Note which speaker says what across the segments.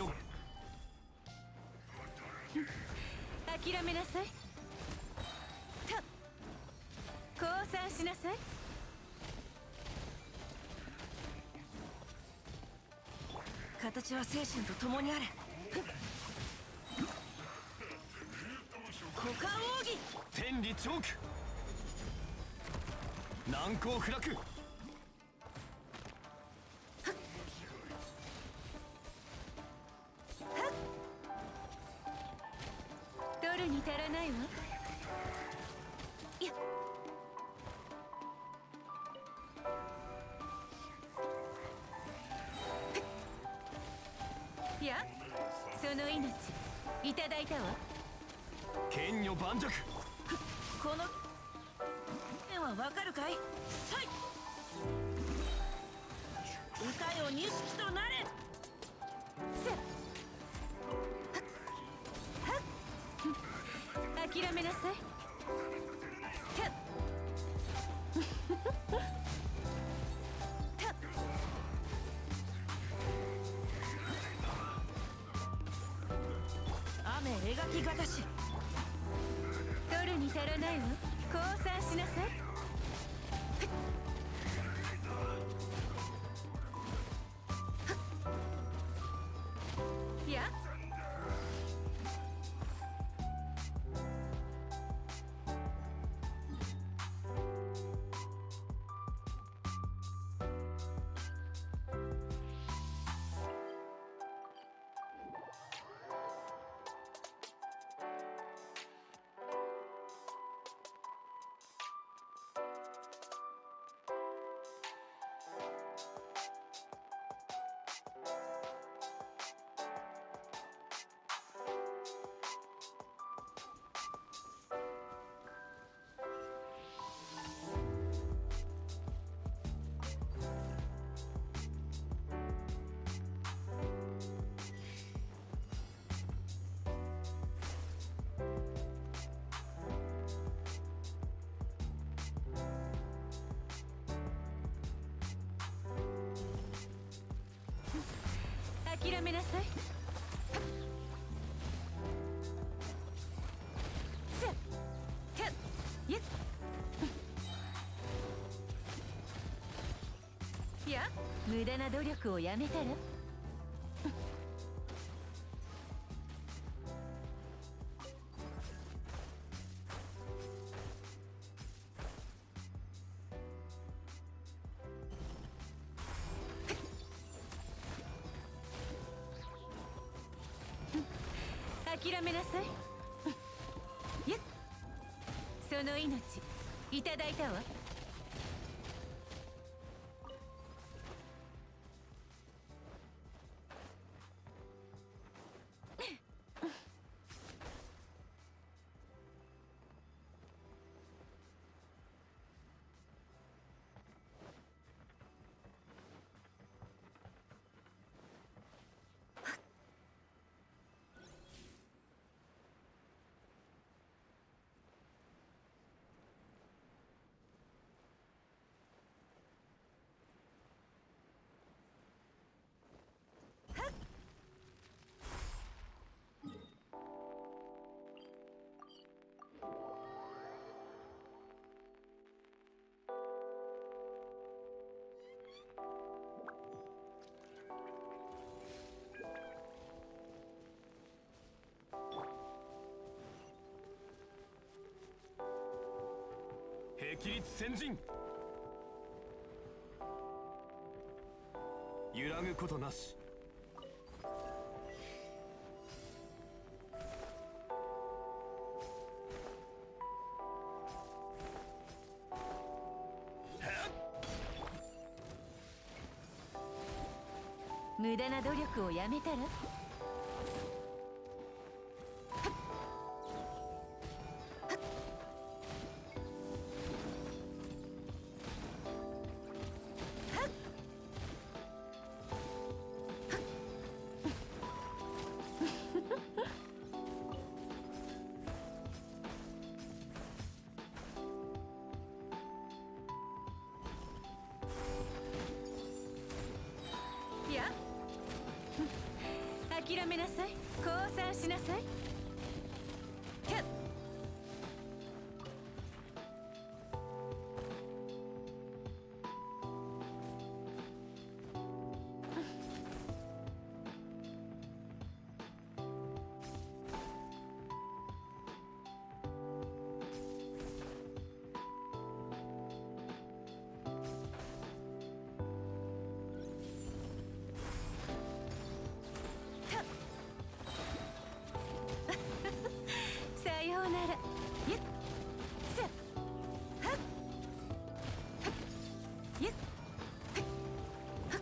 Speaker 1: よ。
Speaker 2: 諦めなさい。降参しなさい。
Speaker 3: 形は精神と共にあれ。股間奥義。
Speaker 1: 天理チョーク。難攻不落。
Speaker 2: 取るに足らないわ。いや、いや、その命いただいたわ。
Speaker 1: 剣女盤石。
Speaker 3: この剣はわかるかい？さい。歌よ錦となれ。
Speaker 2: せっ、諦めなさい。
Speaker 3: 雨描きがたし。
Speaker 2: 取るに足らないわ。降参しなさい。いや、諦めなさい。せっ、いや、いや、無駄な努力をやめたら。諦めなさい。いや、その命いただいたわ。
Speaker 1: 霹靂先陣。揺らぐことなし。
Speaker 2: 無駄な努力をやめたら。諦諦めなさい。降参しなさい。キャッ。さようなら。ゆっせっはっはっゆっはっ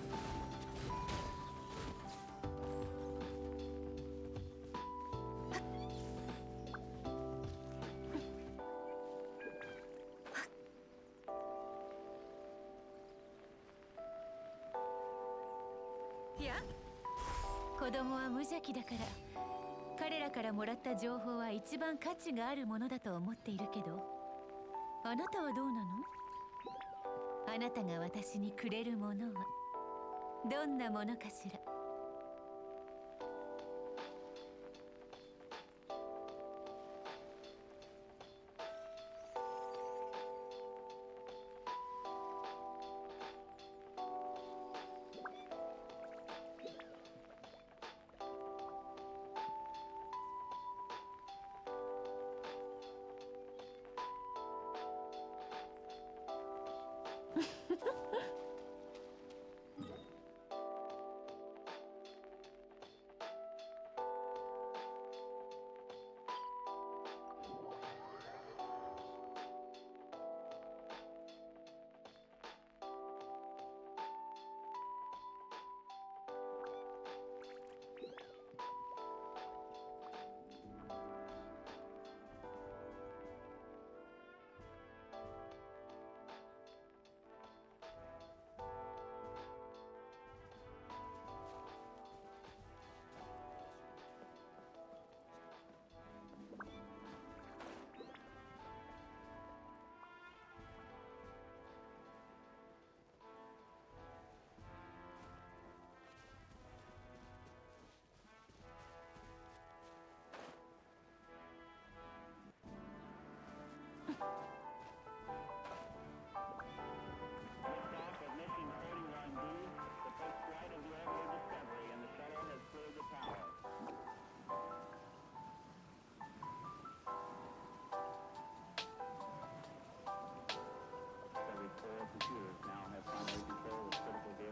Speaker 2: いや、子供は無邪気だから彼らからもらった情報は一番価値があるものだと思っているけど、あなたはどうなの？あなたが私にくれるものはどんなものかしら。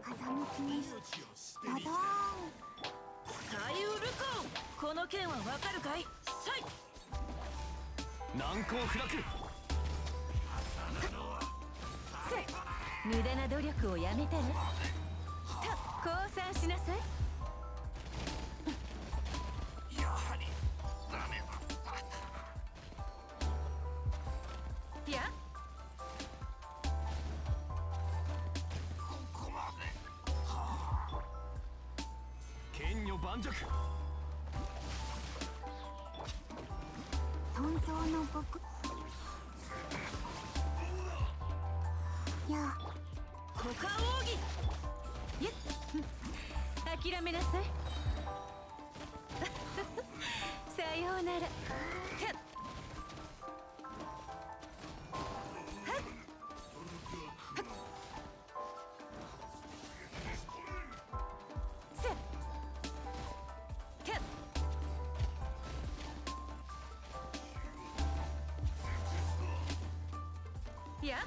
Speaker 4: 風向きにドドーン。
Speaker 3: サイウルコン、この件はわかるかい？サイ。
Speaker 1: 難攻不落。
Speaker 2: 無駄な努力をやめたら。降参しなさい。
Speaker 1: やはりダメだ。
Speaker 2: いや、
Speaker 1: ここまで。はあ。剣女盤石。
Speaker 4: 遁走の僕や
Speaker 3: 股間奥義。
Speaker 2: ゆっ諦めなさい。さようなら。キャッ。はっはっせっキャッ。いや、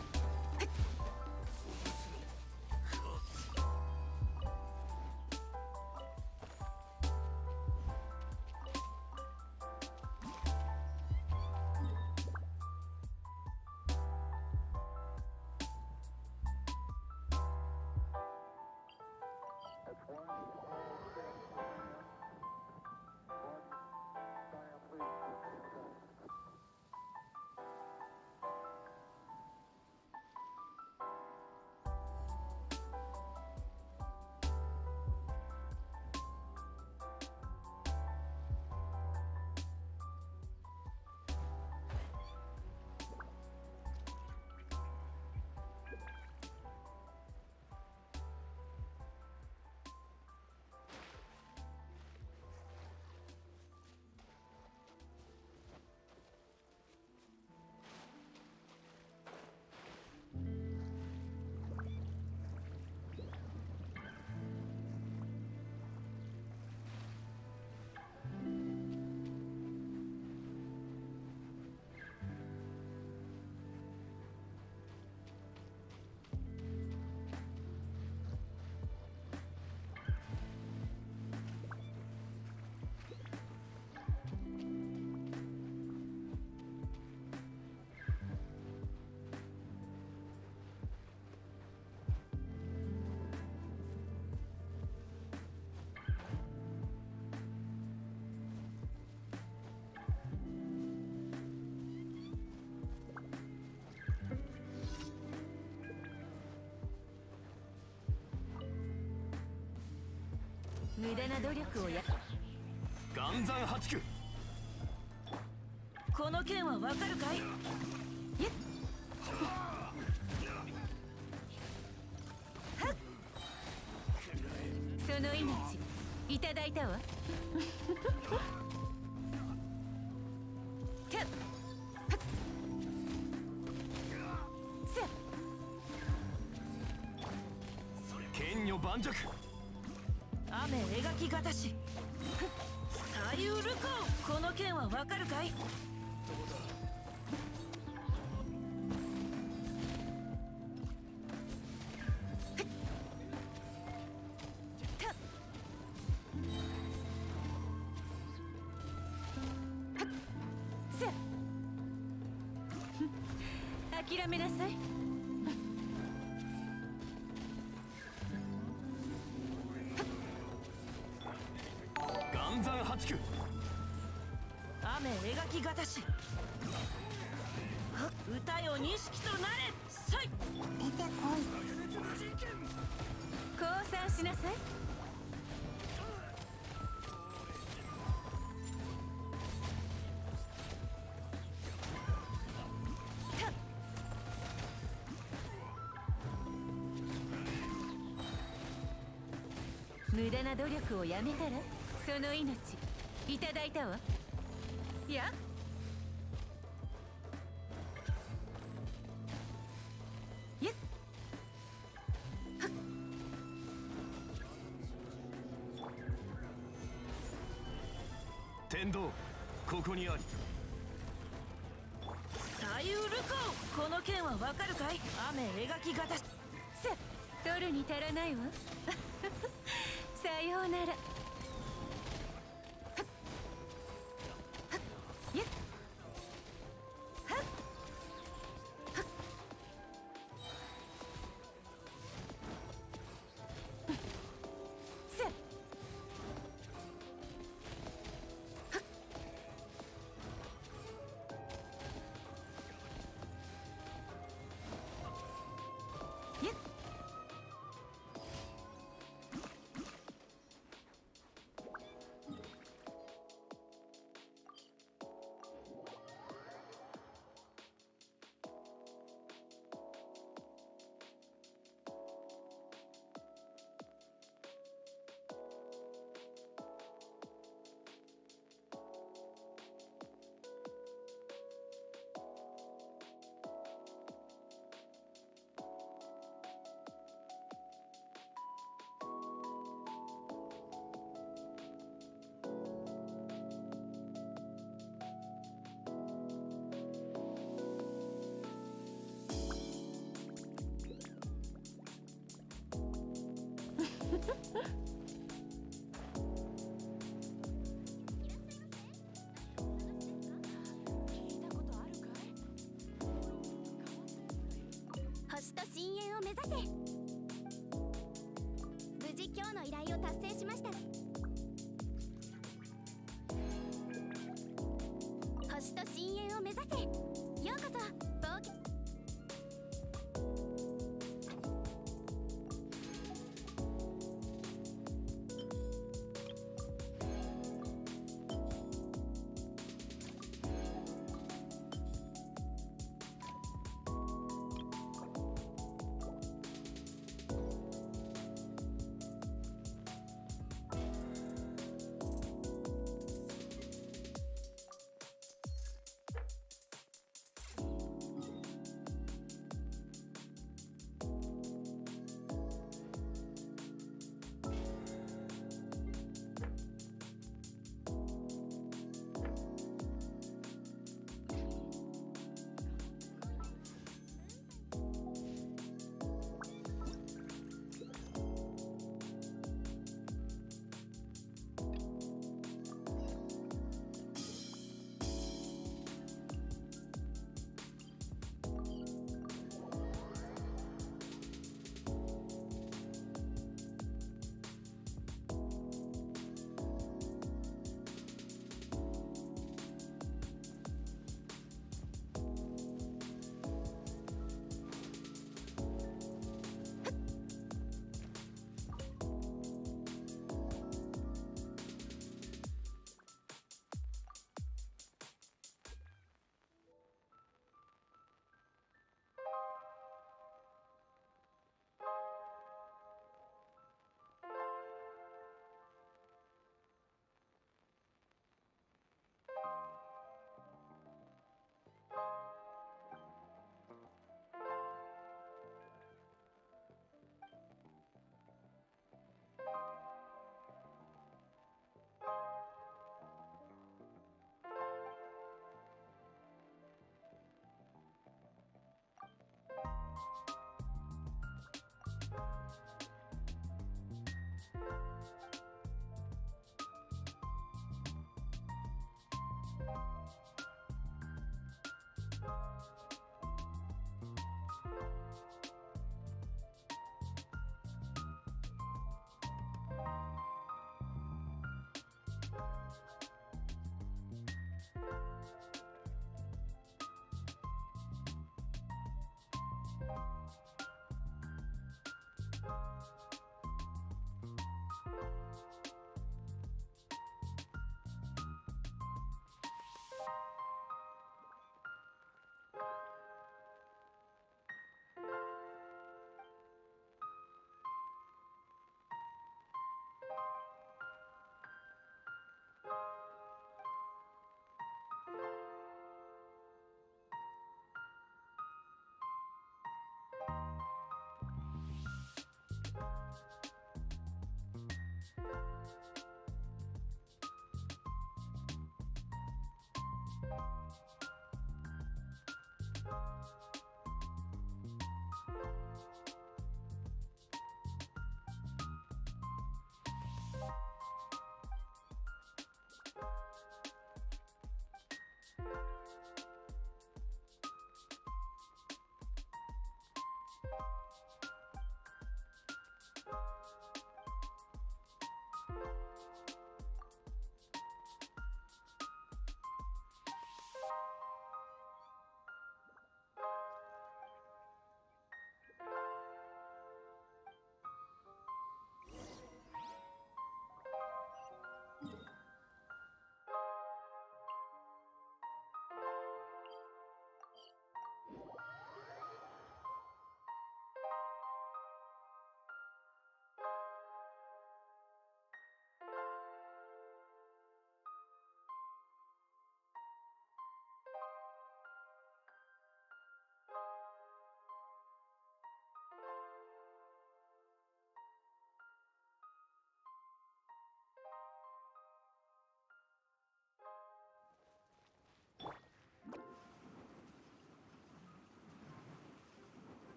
Speaker 2: 無駄な努力をや
Speaker 1: 岩山八九。
Speaker 3: この件はわかるかい？
Speaker 2: ゆっその命いただいたわたっさ
Speaker 1: 剣女盤石。
Speaker 3: 雨描きがたし左右ルコ。この件はわかるかい？
Speaker 2: 諦めなさい。
Speaker 1: 岩山八九。
Speaker 3: 雨描きがたし歌よ錦となれ。さい。
Speaker 4: 出てこい。
Speaker 2: 降参しなさい。無駄な努力をやめたらその命いただいたわ。いやゆっ
Speaker 1: 天道ここにあり。
Speaker 3: 左右ルコ。この件はわかるかい？雨描きがたし。
Speaker 2: さ取るに足らないわさようなら。ゆっはっさゆっ
Speaker 4: 星と深淵を目指せ。無事今日の依頼を達成しました。星と深淵を目指せ。ようこそ冒険。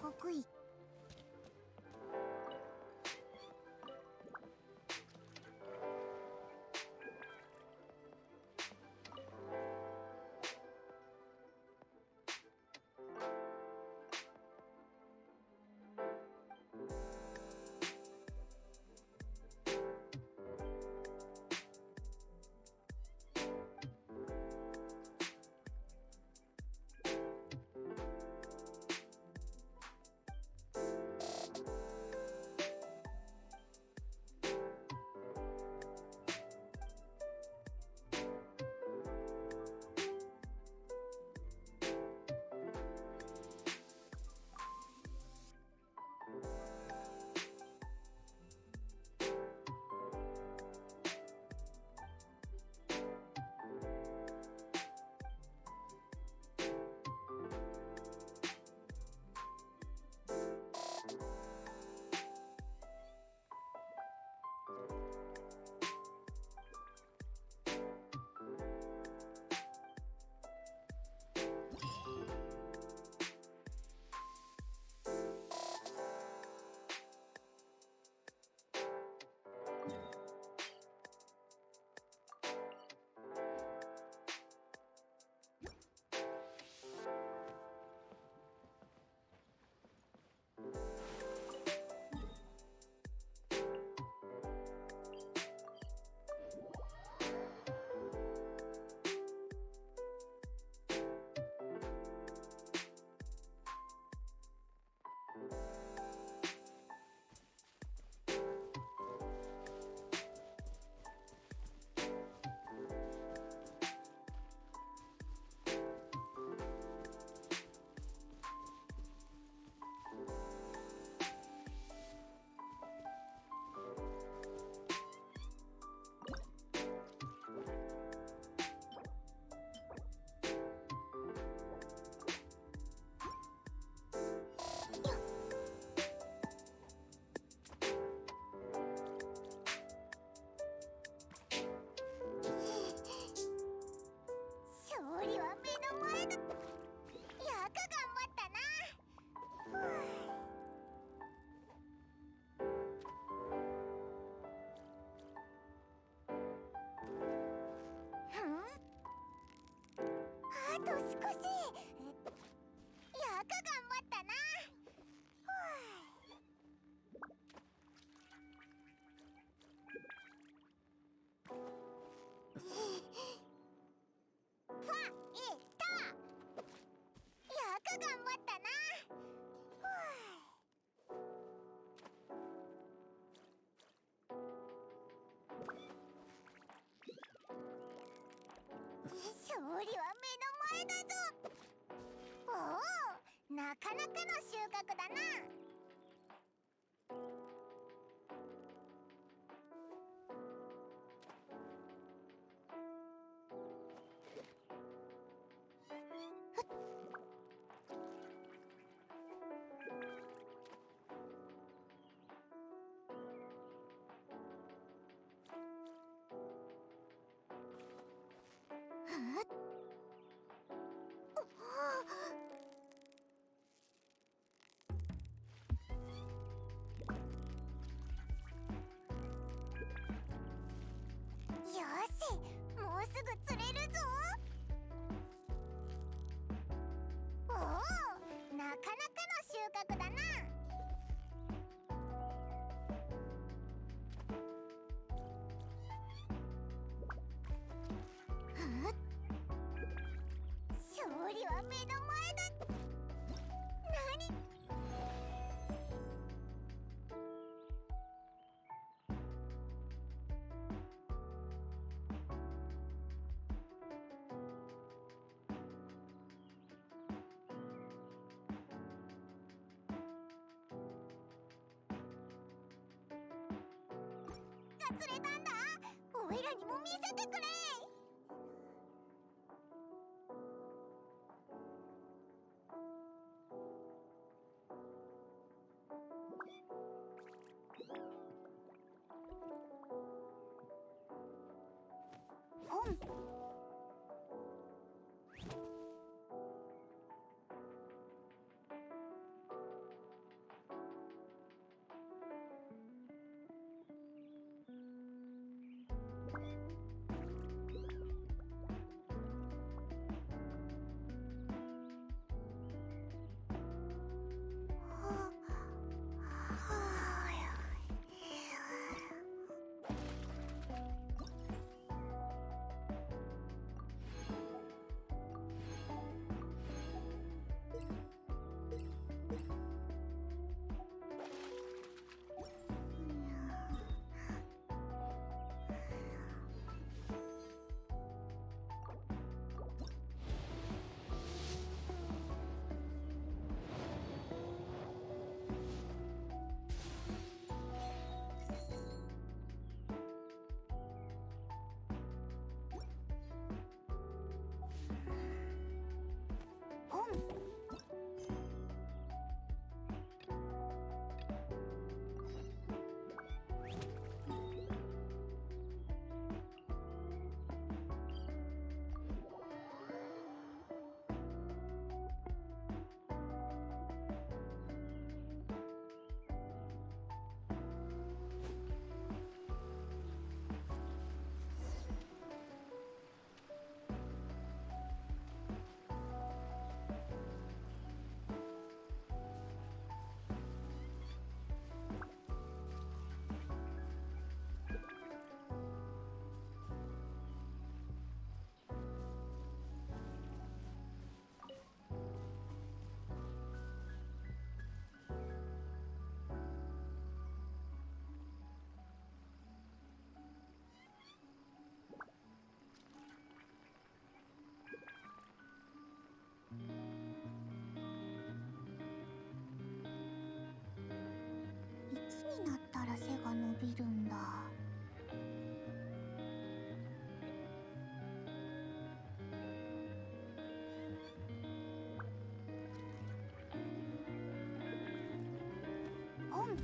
Speaker 4: 得意。あと少し。やか頑張ったな。ファイト。やか頑張ったな。勝利は目の前だぞ。おお、なかなかの収穫だな。よし、もうすぐ釣れるぞ。おお、なかなかの収穫だな。勝利は目の前だ。何？が釣れたんだ。おいらにも見せてくれ。本。びるんだ。ポン。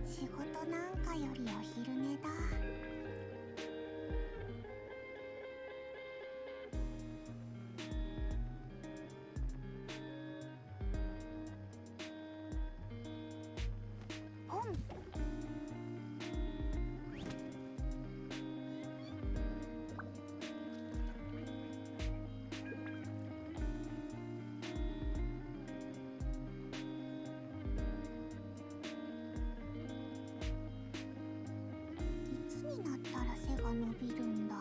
Speaker 4: 仕事なんかよりお昼寝だ。ポン。いつになったら背が伸びるんだ。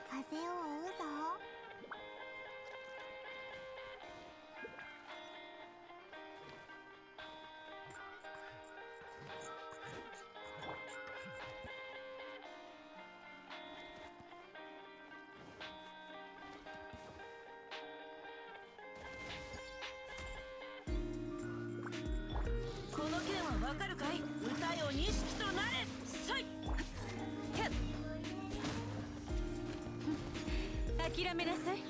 Speaker 4: 風を追うぞ。
Speaker 3: この剣はわかるかい？歌よ錦となれ。さい。
Speaker 2: 諦めなさい。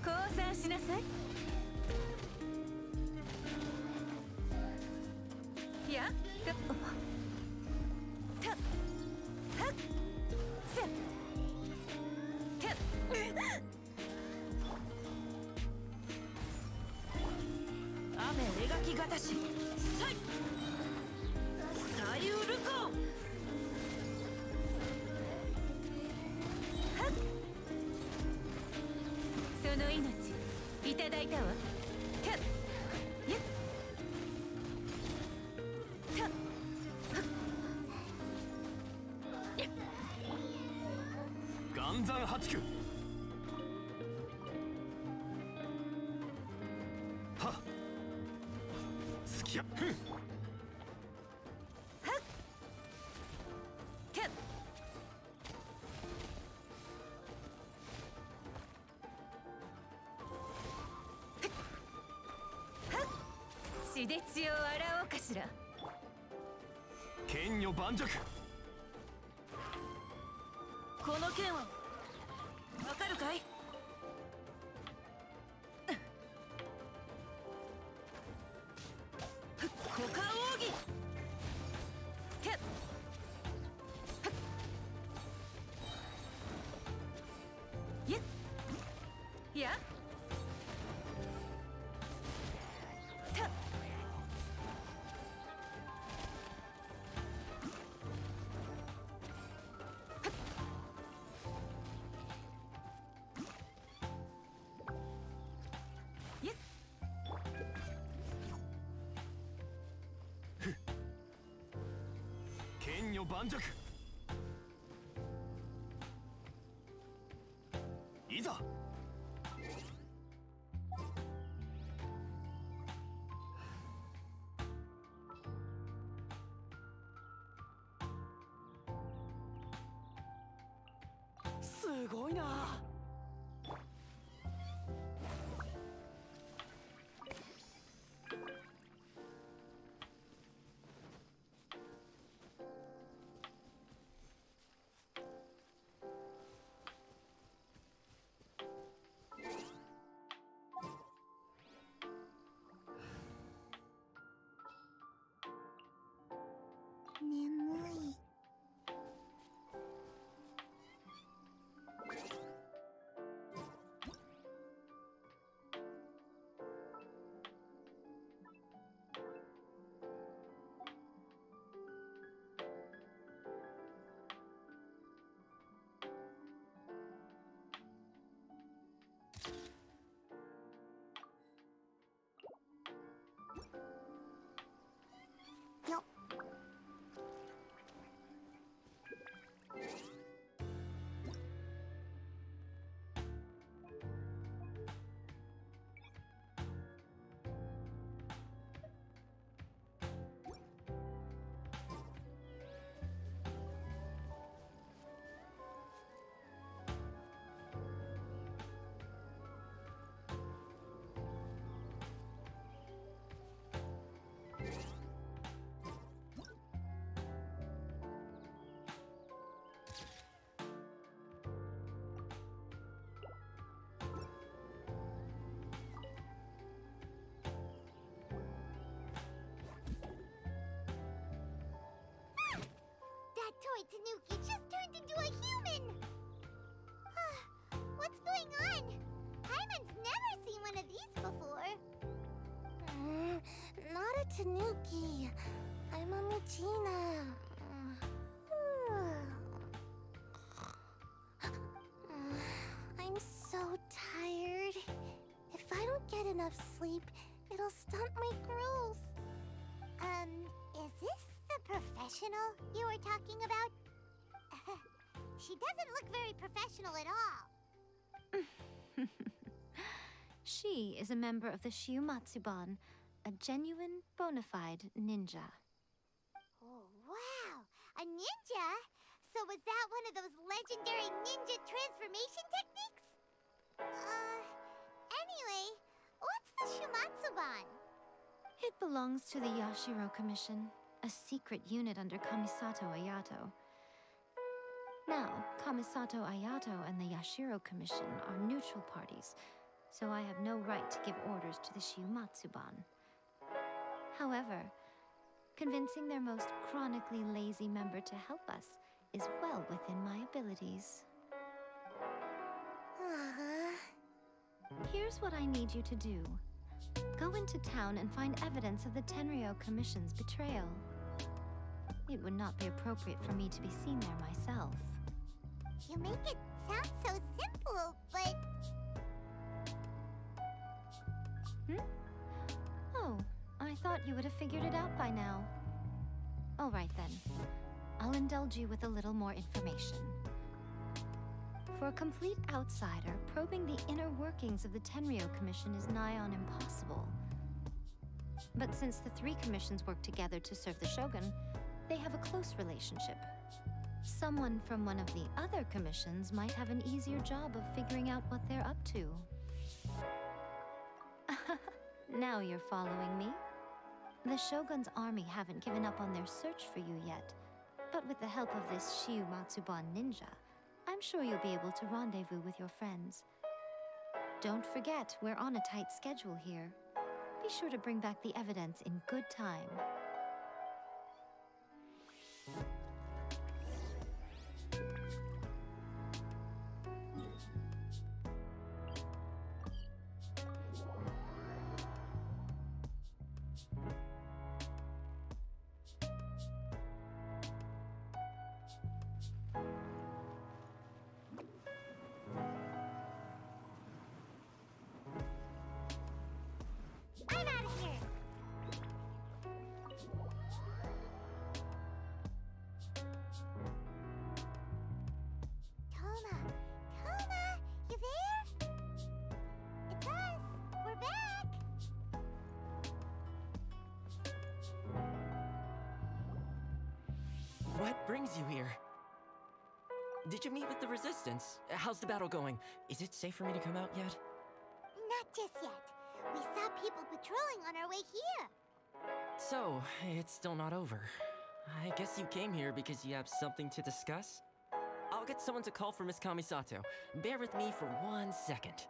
Speaker 2: 降参しなさい。いや、たはっせた
Speaker 3: 雨描きがたし。さい。さゆるこ。
Speaker 2: その命いただいたわ。たっやったっ
Speaker 1: 岩山八九。はっ好きや。ふん。
Speaker 2: たっ血で血を洗おうかしら。
Speaker 1: 剣女盤石。
Speaker 3: この剣はわかるかい？股間奥義。
Speaker 2: たっやっやたっやっ
Speaker 1: 剣女盤石。いざ。
Speaker 5: すごいな。
Speaker 4: android Tanuki just turned into a human! What's going on? Hyman's never seen one of these before. Not a Tanuki. I'm a Machina. I'm so tired. If I don't get enough sleep, it'll stunt my growth. Is this the professional you were talking about? She doesn't look very professional at all.
Speaker 2: She is a member of the Shiumatsuban, a genuine, bona fide ninja.
Speaker 4: Oh, wow! A ninja? So was that one of those legendary ninja transformation techniques? Anyway, what's the Shiumatsuban?
Speaker 2: It belongs to the Yashiro Commission, a secret unit under Kamisato Ayato. Now, Kamisato Ayato and the Yashiro Commission are neutral parties, so I have no right to give orders to the Shiumatsuban. However, convincing their most chronically lazy member to help us is well within my abilities. Here's what I need you to do. Go into town and find evidence of the Tenryo Commission's betrayal. It would not be appropriate for me to be seen there myself.
Speaker 4: You make it sound so simple, but...
Speaker 2: Oh, I thought you would have figured it out by now. All right then. I'll indulge you with a little more information. For a complete outsider, probing the inner workings of the Tenryo Commission is nigh on impossible. But since the three commissions work together to serve the Shogun, they have a close relationship. Someone from one of the other commissions might have an easier job of figuring out what they're up to. Now you're following me. The Shogun's army haven't given up on their search for you yet, but with the help of this Shiumatsuban ninja, I'm sure you'll be able to rendezvous with your friends. Don't forget, we're on a tight schedule here. Be sure to bring back the evidence in good time.
Speaker 4: I'm out of here! Toma! Toma! You there? It's us! We're back!
Speaker 5: What brings you here? Did you meet with the Resistance? How's the battle going? Is it safe for me to come out yet?
Speaker 4: Not just yet. We saw people patrolling on our way here.
Speaker 5: So, it's still not over. I guess you came here because you have something to discuss? I'll get someone to call for Miss Kamisato. Bear with me for 1 second.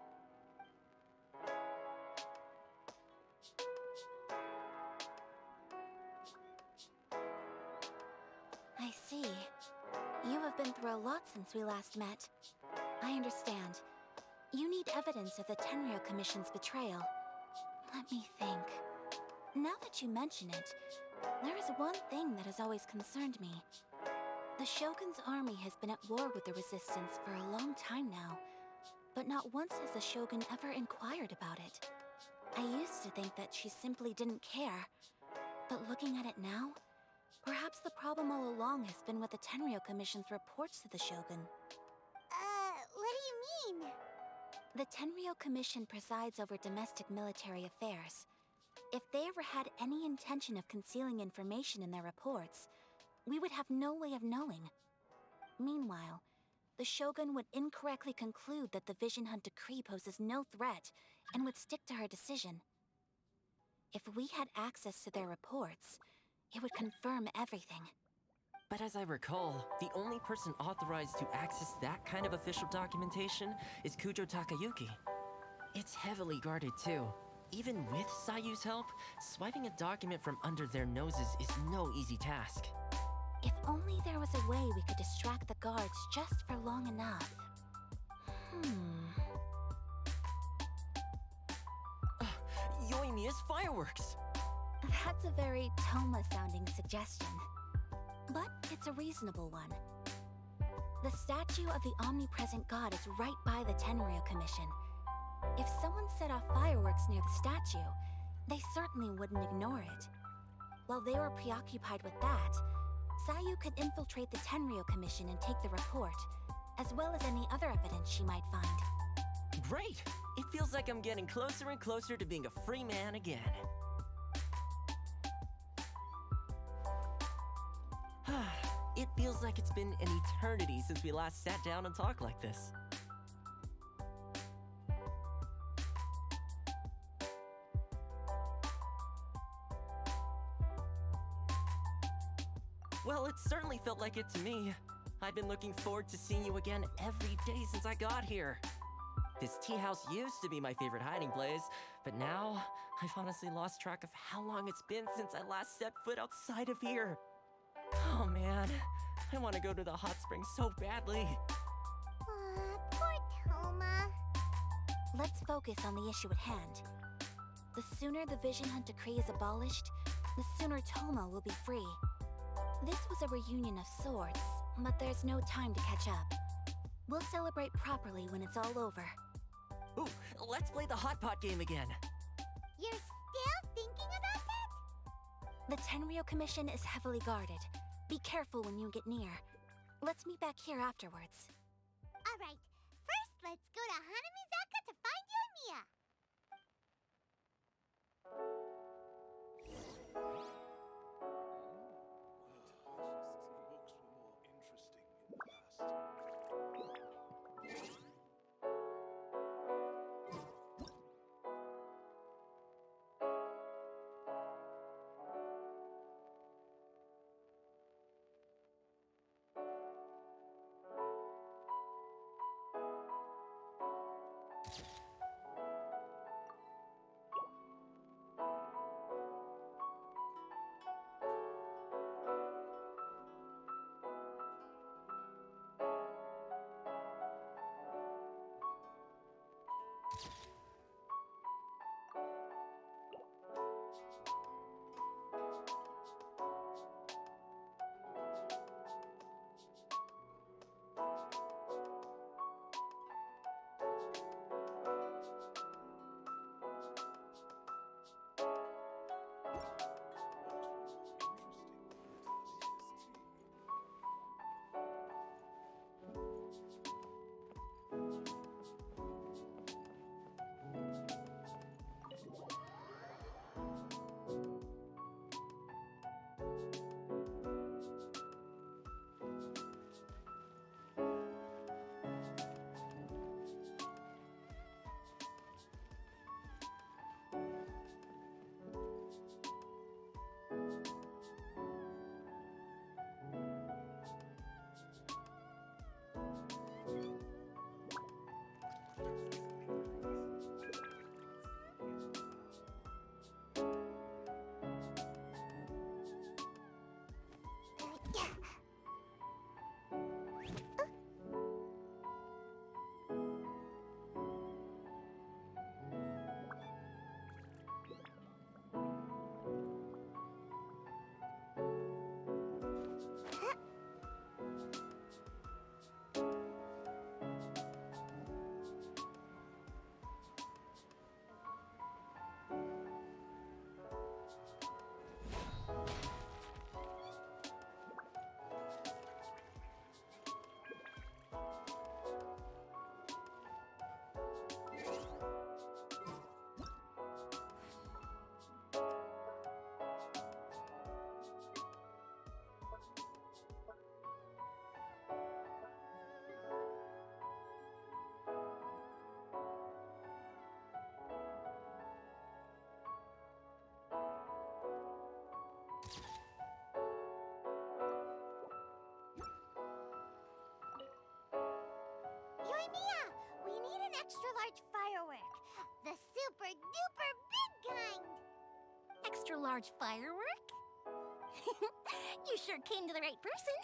Speaker 6: I see. You have been through a lot since we last met. I understand. You need evidence of the Tenryo Commission's betrayal. Let me think. Now that you mention it, there is one thing that has always concerned me. The Shogun's army has been at war with the Resistance for a long time now, but not once has the Shogun ever inquired about it. I used to think that she simply didn't care, but looking at it now, perhaps the problem all along has been with the Tenryo Commission's reports to the Shogun.
Speaker 4: What do you mean?
Speaker 6: The Tenryo Commission presides over domestic military affairs. If they ever had any intention of concealing information in their reports, we would have no way of knowing. Meanwhile, the Shogun would incorrectly conclude that the Vision Hunt decree poses no threat and would stick to her decision. If we had access to their reports, it would confirm everything.
Speaker 5: But as I recall, the only person authorized to access that kind of official documentation is Kujo Takayuki. It's heavily guarded too. Even with Sayu's help, swiping a document from under their noses is no easy task.
Speaker 6: If only there was a way we could distract the guards just for long enough.
Speaker 5: Yoimiya's fireworks!
Speaker 6: That's a very Toma-sounding suggestion. But it's a reasonable one. The statue of the omnipresent god is right by the Tenryou Commission. If someone set off fireworks near the statue, they certainly wouldn't ignore it. While they were preoccupied with that, Sayu could infiltrate the Tenryou Commission and take the report, as well as any other evidence she might find.
Speaker 5: Great! It feels like I'm getting closer and closer to being a free man again. It feels like it's been an eternity since we last sat down and talked like this. Well, it certainly felt like it to me. I've been looking forward to seeing you again every day since I got here. This tea house used to be my favorite hiding place, but now I've honestly lost track of how long it's been since I last set foot outside of here. Oh man, I want to go to the hot springs so badly.
Speaker 4: Poor Toma.
Speaker 6: Let's focus on the issue at hand. The sooner the Vision Hunt decree is abolished, the sooner Toma will be free. This was a reunion of sorts, but there's no time to catch up. We'll celebrate properly when it's all over.
Speaker 5: Ooh, let's play the hot pot game again.
Speaker 4: You're still thinking about that?
Speaker 6: The Tenryou Commission is heavily guarded. Be careful when you get near. Let's meet back here afterwards.
Speaker 4: Alright, first let's go to Hanamizaka to find Yoimiya.
Speaker 1: Books were more interesting in the past.
Speaker 4: Yoimiya, we need an extra large firework. The super duper big kind.
Speaker 6: Extra large firework?
Speaker 4: You sure came to the right person.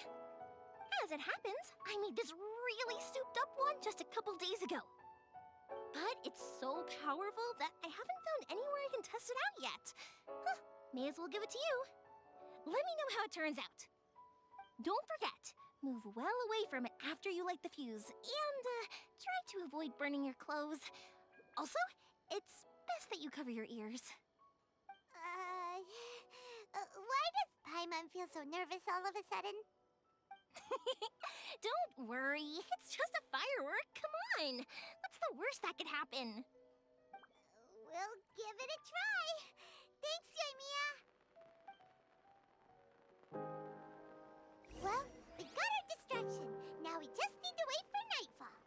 Speaker 4: As it happens, I made this really souped up one just a couple days ago. But it's so powerful that I haven't found anywhere I can test it out yet. Huh, may as well give it to you. Let me know how it turns out. Don't forget, move well away from it after you light the fuse, and try to avoid burning your clothes. Also, it's best that you cover your ears. Why does Paimon feel so nervous all of a sudden? Don't worry, it's just a firework. Come on, what's the worst that could happen? We'll give it a try. Thanks, Yoimiya. Well, we got our distraction. Now we just need to wait for nightfall.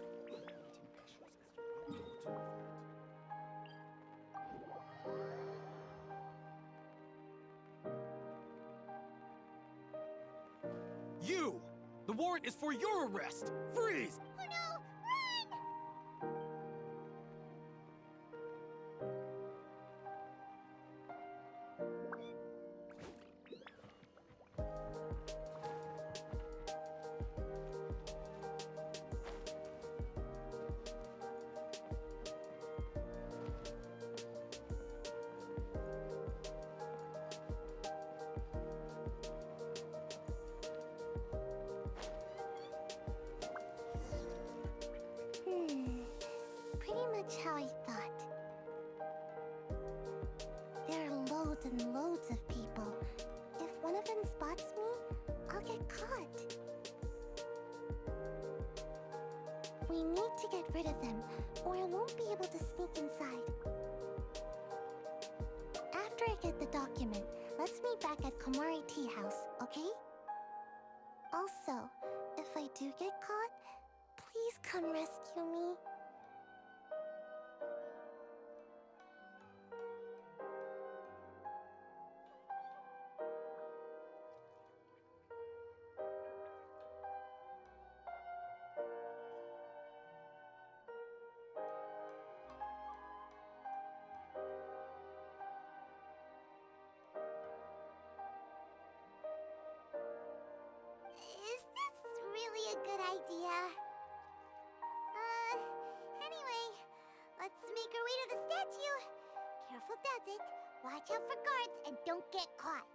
Speaker 1: The essence of becoming Nomahat is to have the patience to move mountains and unrelenting willpower.
Speaker 7: You! The warrant is for your arrest! Freeze!
Speaker 4: Oh no! Run! Pretty much how I thought. There are loads and loads of people. If one of them spots me, I'll get caught. We need to get rid of them, or I won't be able to sneak inside. After I get the document, let's meet back at Komari Tea House, okay? Also, if I do get caught, please come rescue me. Is this really a good idea? Anyway, let's make our way to the statue. Careful does it. Watch out for guards and don't get caught.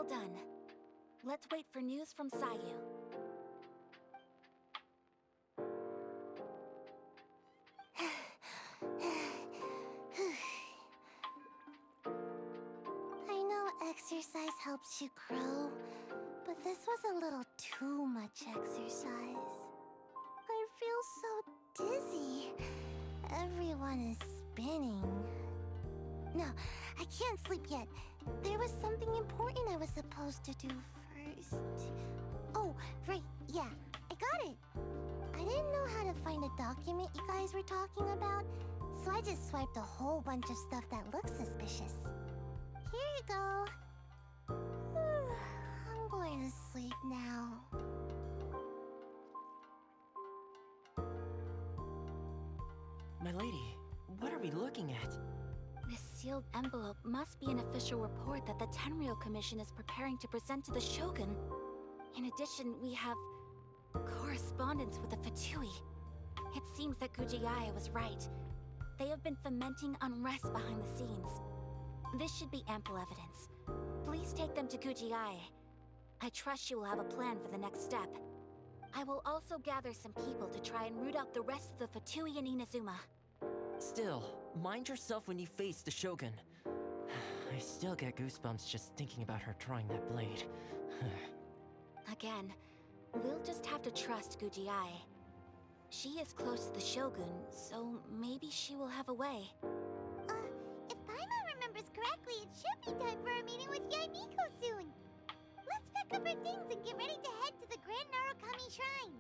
Speaker 6: Well done. Let's wait for news from Sayu.
Speaker 4: I know exercise helps you grow, but this was a little too much exercise. I feel so dizzy. Everyone is spinning. No, I can't sleep yet. There was something important I was supposed to do first. Oh, right, yeah, I got it. I didn't know how to find a document you guys were talking about, so I just swiped a whole bunch of stuff that looks suspicious. Here you go. I'm going to sleep now.
Speaker 5: My lady, what are we looking at?
Speaker 6: This sealed envelope must be an official report that the Tenryou Commission is preparing to present to the Shogun. In addition, we have correspondence with the Fatui. It seems that Gujiaya was right. They have been fomenting unrest behind the scenes. This should be ample evidence. Please take them to Gujiaya. I trust you will have a plan for the next step. I will also gather some people to try and root out the rest of the Fatui and Inazuma.
Speaker 5: Still, mind yourself when you face the Shogun. I still get goosebumps just thinking about her drawing that blade.
Speaker 6: Again, we'll just have to trust Gujiai. She is close to the Shogun, so maybe she will have a way.
Speaker 4: If Paimon remembers correctly, it should be time for our meeting with Yaimiko soon. Let's pack up our things and get ready to head to the Grand Narukami Shrine.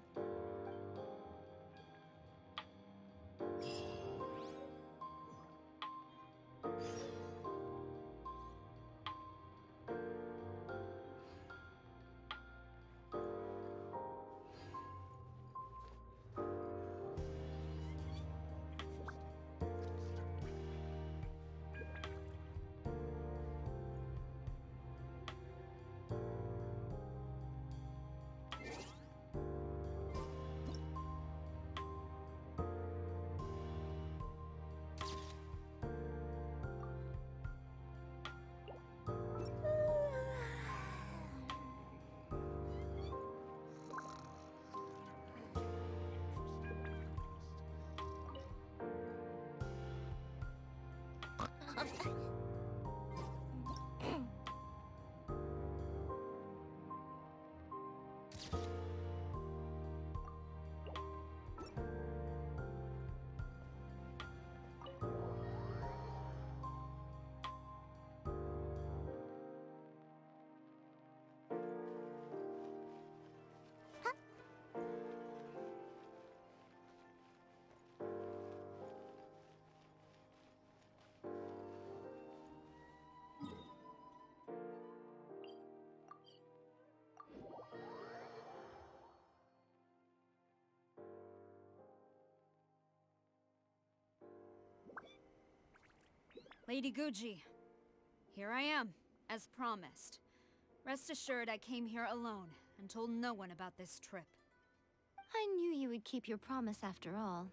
Speaker 8: Lady Guji, here I am, as promised. Rest assured I came here alone and told no one about this trip.
Speaker 2: I knew you would keep your promise after all.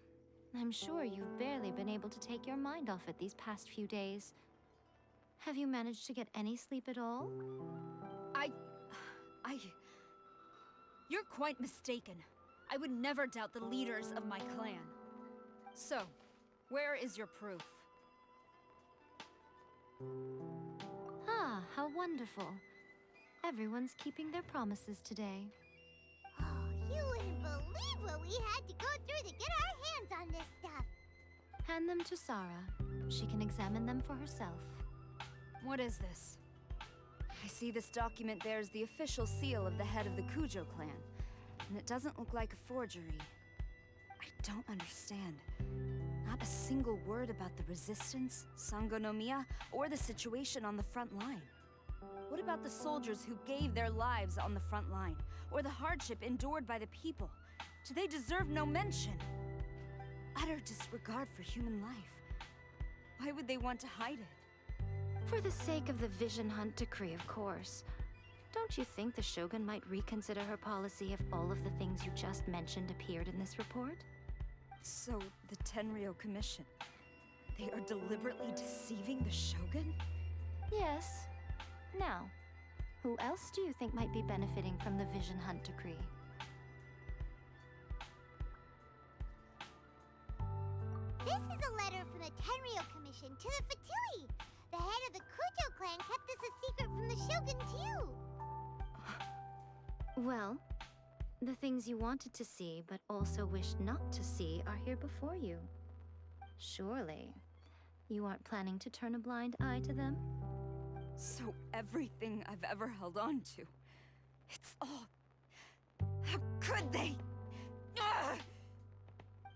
Speaker 2: I'm sure you've barely been able to take your mind off it these past few days. Have you managed to get any sleep at all?
Speaker 8: You're quite mistaken. I would never doubt the leaders of my clan. So, where is your proof?
Speaker 2: Ah, how wonderful. Everyone's keeping their promises today.
Speaker 4: Oh, you wouldn't believe what we had to go through to get our hands on this stuff.
Speaker 2: Hand them to Sarah. She can examine them for herself.
Speaker 8: What is this? I see this document bears the official seal of the head of the Kujo clan, and it doesn't look like a forgery. I don't understand. Not a single word about the resistance, Sangonomiya, or the situation on the front line. What about the soldiers who gave their lives on the front line, or the hardship endured by the people? Do they deserve no mention? Utter disregard for human life. Why would they want to hide it?
Speaker 2: For the sake of the Vision Hunt decree, of course. Don't you think the Shogun might reconsider her policy if all of the things you just mentioned appeared in this report?
Speaker 8: So, the Tenryou Commission, they are deliberately deceiving the Shogun?
Speaker 2: Yes. Now,
Speaker 6: Who else do you think might be benefiting from the Vision Hunt decree?
Speaker 4: This is a letter from the Tenryou Commission to the Fatui! The head of the Kujo clan kept this a secret from the Shogun, too!
Speaker 6: Well, the things you wanted to see but also wished not to see are here before you. Surely, you aren't planning to turn a blind eye to them?
Speaker 8: So everything I've ever held on to, it's all... How could they? Ugh!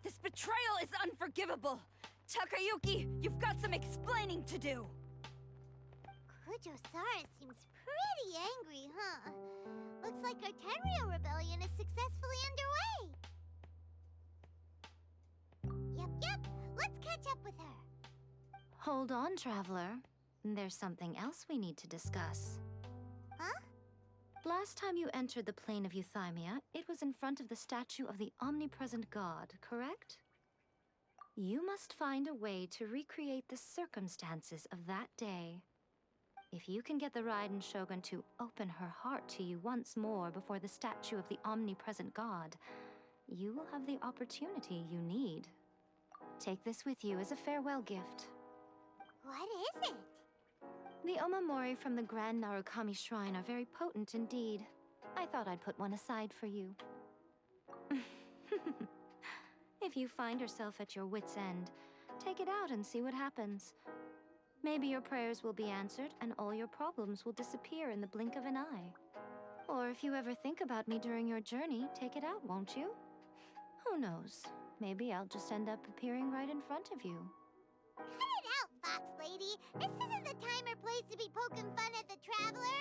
Speaker 8: This betrayal is unforgivable! Takayuki, you've got some explaining to do!
Speaker 4: Kujo-Sara seems pretty angry, huh? Looks like our Tenryou rebellion is successfully underway. Yep. Let's catch up with her.
Speaker 6: Hold on, Traveler. There's something else we need to discuss.
Speaker 4: Huh?
Speaker 6: Last time you entered the plane of Euthymia, it was in front of the statue of the omnipresent god, correct? You must find a way to recreate the circumstances of that day. If you can get the Raiden Shogun to open her heart to you once more before the statue of the omnipresent god, you will have the opportunity you need. Take this with you as a farewell gift.
Speaker 4: What is it?
Speaker 6: The omamori from the Grand Narukami Shrine are very potent indeed. I thought I'd put one aside for you. If you find yourself at your wit's end, take it out and see what happens. Maybe your prayers will be answered and all your problems will disappear in the blink of an eye. Or if you ever think about me during your journey, take it out, won't you? Who knows? Maybe I'll just end up appearing right in front of you.
Speaker 4: Cut it out, Fox Lady! This isn't the time or place to be poking fun at the Traveler!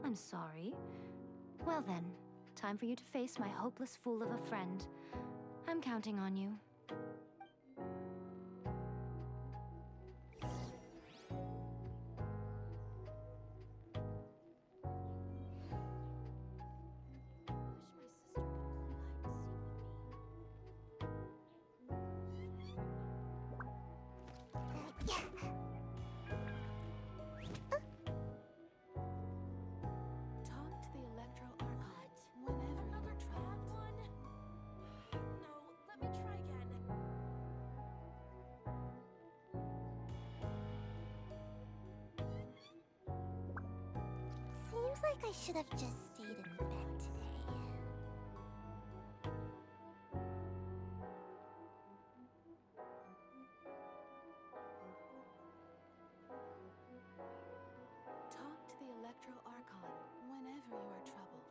Speaker 6: I'm sorry. Well then, time for you to face my hopeless fool of a friend. I'm counting on you.
Speaker 4: Seems like I should have just stayed in bed today.
Speaker 9: Talk to the Electro Archon whenever you are troubled.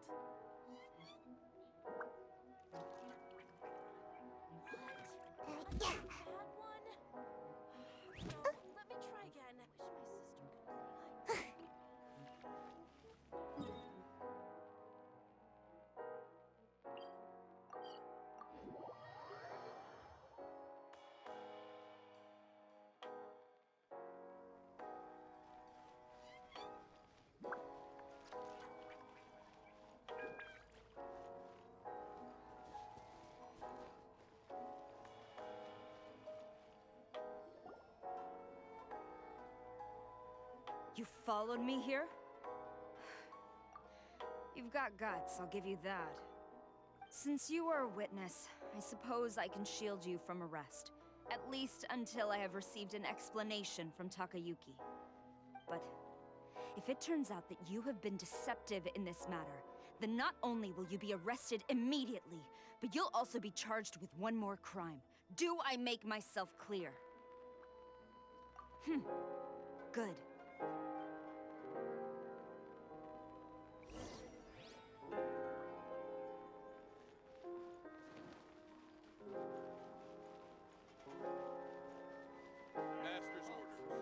Speaker 4: Yeah.
Speaker 9: Had one? No, let me try again. Wish my sister could
Speaker 8: You followed me here? You've got guts, I'll give you that. Since you are a witness, I suppose I can shield you from arrest. At least until I have received an explanation from Takayuki. But if it turns out that you have been deceptive in this matter, then not only will you be arrested immediately, but you'll also be charged with one more crime. Do I make myself clear? Good.
Speaker 7: Master's orders.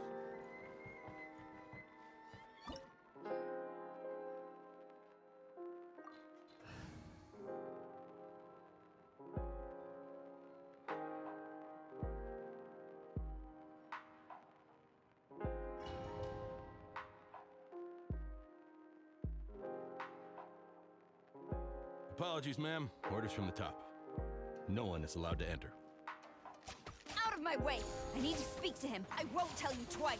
Speaker 10: Apologies, ma'am. Orders from the top. No one is allowed to enter.
Speaker 8: Out of my way! I need to speak to him. I won't tell you twice.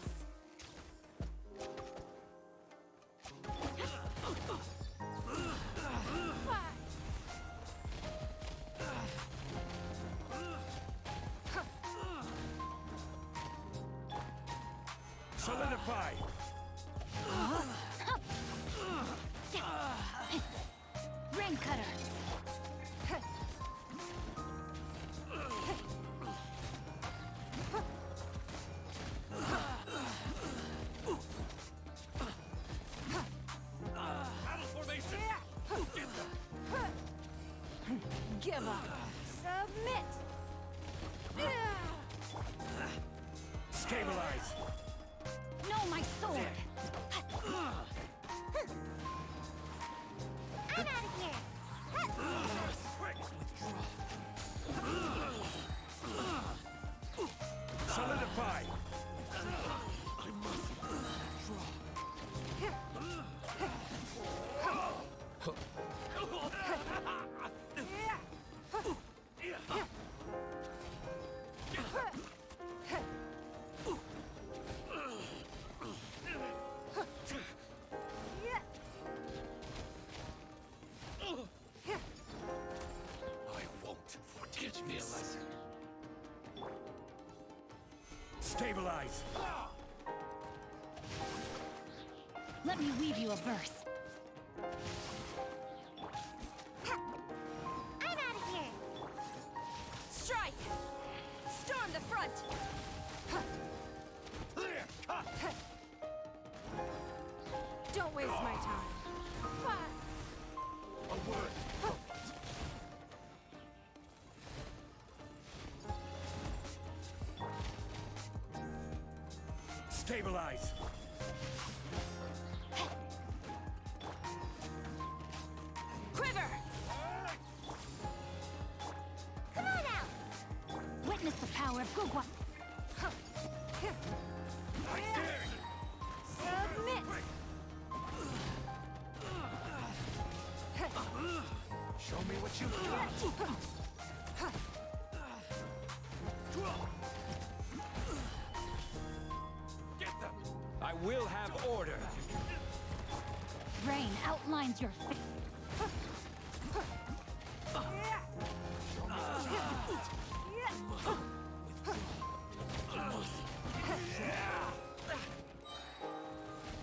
Speaker 1: Solidify!
Speaker 2: Rain cutter.
Speaker 1: Battle formation! Get them!
Speaker 8: Give up. Submit.
Speaker 1: Stabilize!
Speaker 2: No, my sword.
Speaker 4: I'm out of here.
Speaker 1: Quick! Solidify! I must withdraw. I won't. Teach me a lesson. Stabilize!
Speaker 2: Let me weave you a verse.
Speaker 4: I'm out of here.
Speaker 8: Strike! Storm the front! Don't waste my time.
Speaker 1: A word. Stabilize!
Speaker 8: Quiver!
Speaker 4: Come on out.
Speaker 2: Witness the power of Gugwa.
Speaker 1: I dare you!
Speaker 8: Submit!
Speaker 1: Show me what you got! Get them!
Speaker 10: I will have order.
Speaker 2: Rain outlines your fate.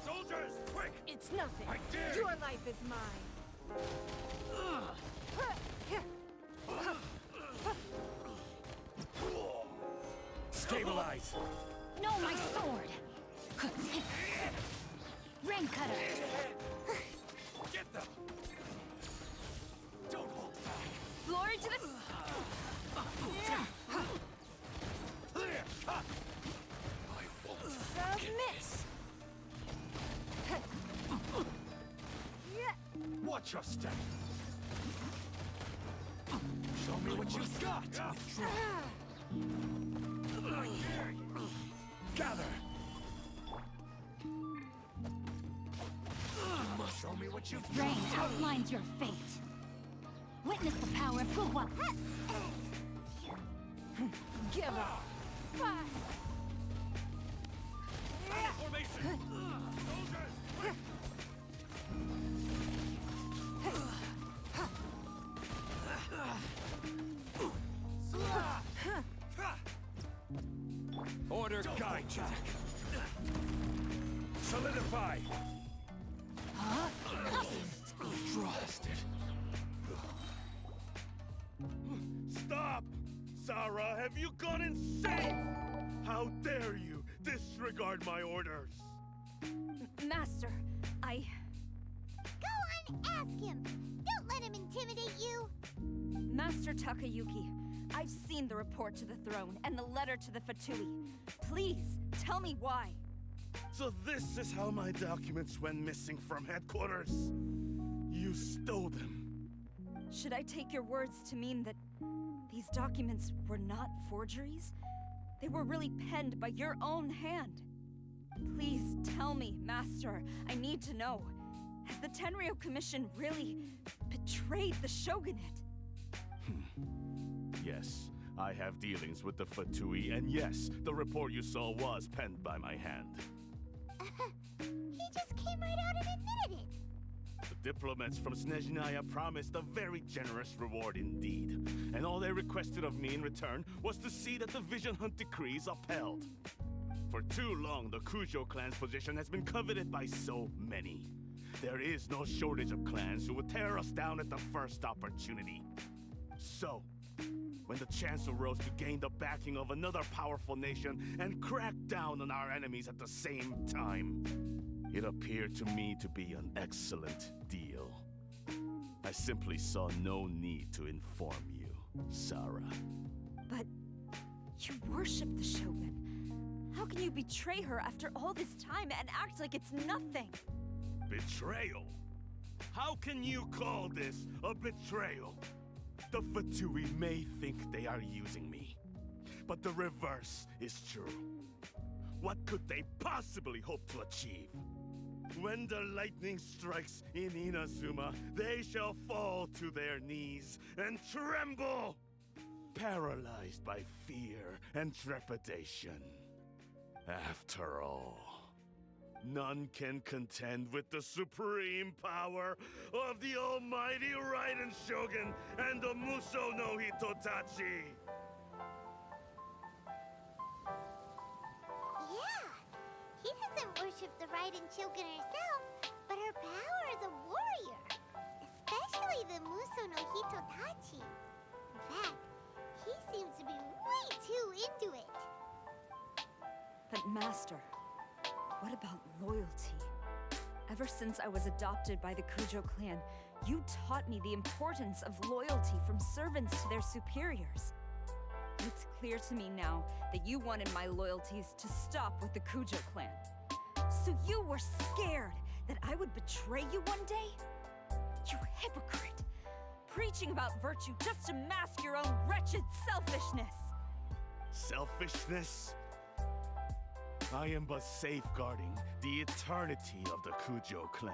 Speaker 1: Soldiers, quick!
Speaker 8: It's nothing.
Speaker 1: I dare
Speaker 8: Your
Speaker 1: you.
Speaker 8: life is mine.
Speaker 1: Stabilize!
Speaker 2: No, my sword. Rain cutter.
Speaker 1: Get them! Don't hold back!
Speaker 8: Glory to the...
Speaker 1: I won't.
Speaker 8: Submit!
Speaker 1: Watch your step! Show me what you've got! I dare you! Gather! Show me what you've got!
Speaker 2: Rain outlines your fate. Witness the power of Gugwa.
Speaker 8: Give up.
Speaker 1: Formation! Soldiers, quick!
Speaker 10: Order guide you.
Speaker 1: Solidify!
Speaker 10: Trusted.
Speaker 1: Stop! Sarah, have you gone insane? How dare you disregard my orders?
Speaker 8: Master, I...
Speaker 4: Go on, ask him. Don't let him intimidate you.
Speaker 8: Master Takayuki, I've seen the report to the throne and the letter to the Fatui. Please, tell me why.
Speaker 1: So this is how my documents went missing from headquarters. You stole them.
Speaker 8: Should I take your words to mean that these documents were not forgeries? They were really penned by your own hand. Please tell me, Master. I need to know. Has the Tenryo Commission really betrayed the shogunate?
Speaker 1: Yes, I have dealings with the Fatui, and yes, the report you saw was penned by my hand.
Speaker 4: He just came right out and admitted it.
Speaker 1: The diplomats from Snezhnaya promised a very generous reward indeed, and all they requested of me in return was to see that the Vision Hunt decree is upheld. For too long, the Kujo clan's position has been coveted by so many. There is no shortage of clans who would tear us down at the first opportunity. So, when the chance arose to gain the backing of another powerful nation and crack down on our enemies at the same time, it appeared to me to be an excellent deal. I simply saw no need to inform you, Sarah.
Speaker 8: But you worship the Shogun. How can you betray her after all this time and act like it's nothing?
Speaker 1: Betrayal? How can you call this a betrayal? The Fatui may think they are using me, but the reverse is true. What could they possibly hope to achieve? When the lightning strikes in Inazuma, they shall fall to their knees and tremble, paralyzed by fear and trepidation. After all, none can contend with the supreme power of the almighty Raiden Shogun and the Muso no Hitotachi!
Speaker 4: Yeah, he doesn't worship the Raiden Shogun herself, but her power as a warrior. Especially the Muso no Hitotachi. In fact, he seems to be way too into it.
Speaker 8: But Master, what about loyalty? Ever since I was adopted by the Kujo clan, you taught me the importance of loyalty from servants to their superiors. It's clear to me now that you wanted my loyalties to stop with the Kujo clan. So you were scared that I would betray you one day? You hypocrite! Preaching about virtue just to mask your own wretched selfishness!
Speaker 1: Selfishness? I am but safeguarding the eternity of the Kujo clan.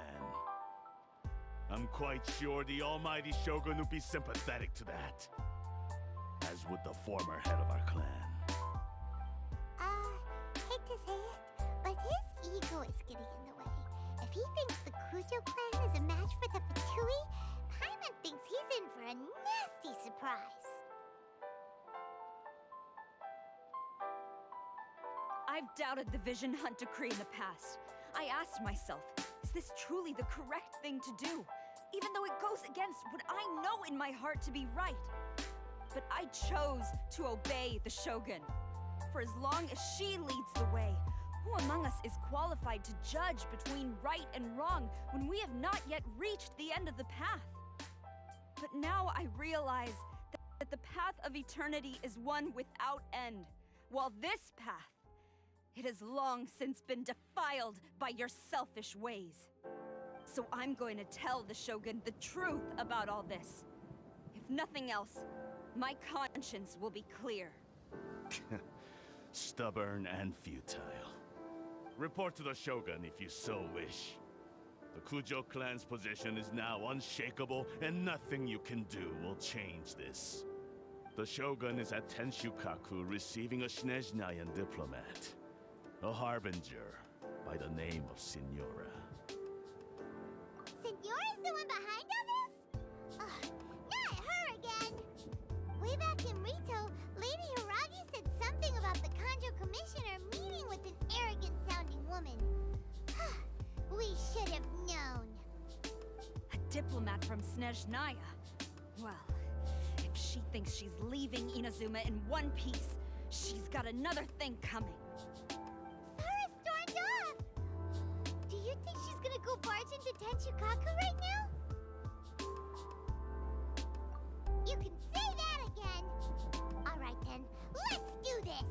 Speaker 1: I'm quite sure the almighty Shogun would be sympathetic to that, as would the former head of our clan.
Speaker 4: Hate to say it, but his ego is getting in the way. If he thinks the Kujo clan is a match for the Fatui, Paimon thinks he's in for a nasty surprise.
Speaker 8: I've doubted the Vision Hunt decree in the past. I asked myself, is this truly the correct thing to do? Even though it goes against what I know in my heart to be right. But I chose to obey the Shogun. For as long as she leads the way, who among us is qualified to judge between right and wrong when we have not yet reached the end of the path? But now I realize that the path of eternity is one without end, while this path, it has long since been defiled by your selfish ways. So I'm going to tell the Shogun the truth about all this. If nothing else, my conscience will be clear.
Speaker 1: Stubborn and futile. Report to the Shogun if you so wish. The Kujo clan's position is now unshakable, and nothing you can do will change this. The Shogun is at Tenshukaku receiving a Snezhnayan diplomat. A harbinger by the name of Signora.
Speaker 4: Signora's the one behind all this? Ugh, not her again! Way back in Rito, Lady Hiragi said something about the Kanjo Commissioner meeting with an arrogant-sounding woman. We should have known.
Speaker 8: A diplomat from Snezhnaya. Well, if she thinks she's leaving Inazuma in one piece, she's got another thing coming.
Speaker 4: Sarah stormed off! Do you think she's gonna go barge into Tenshukaku right now? You can say that again! Alright then, let's do this!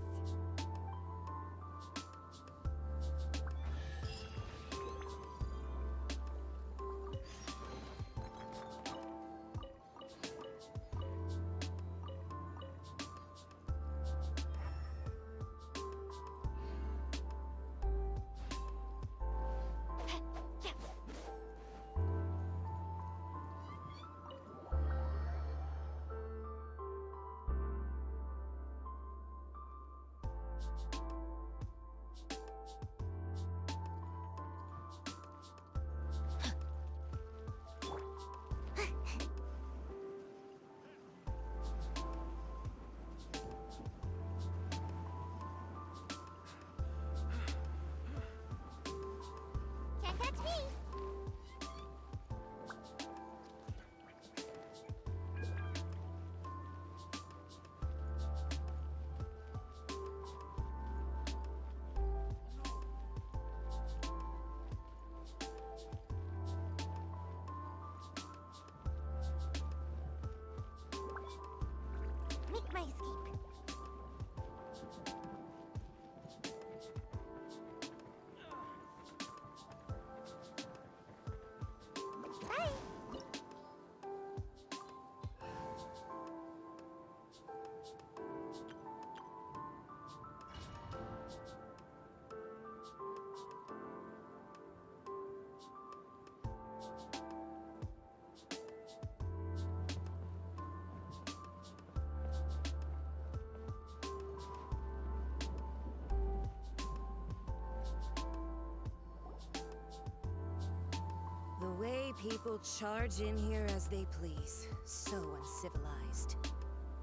Speaker 8: way people charge in here as they please. So uncivilized.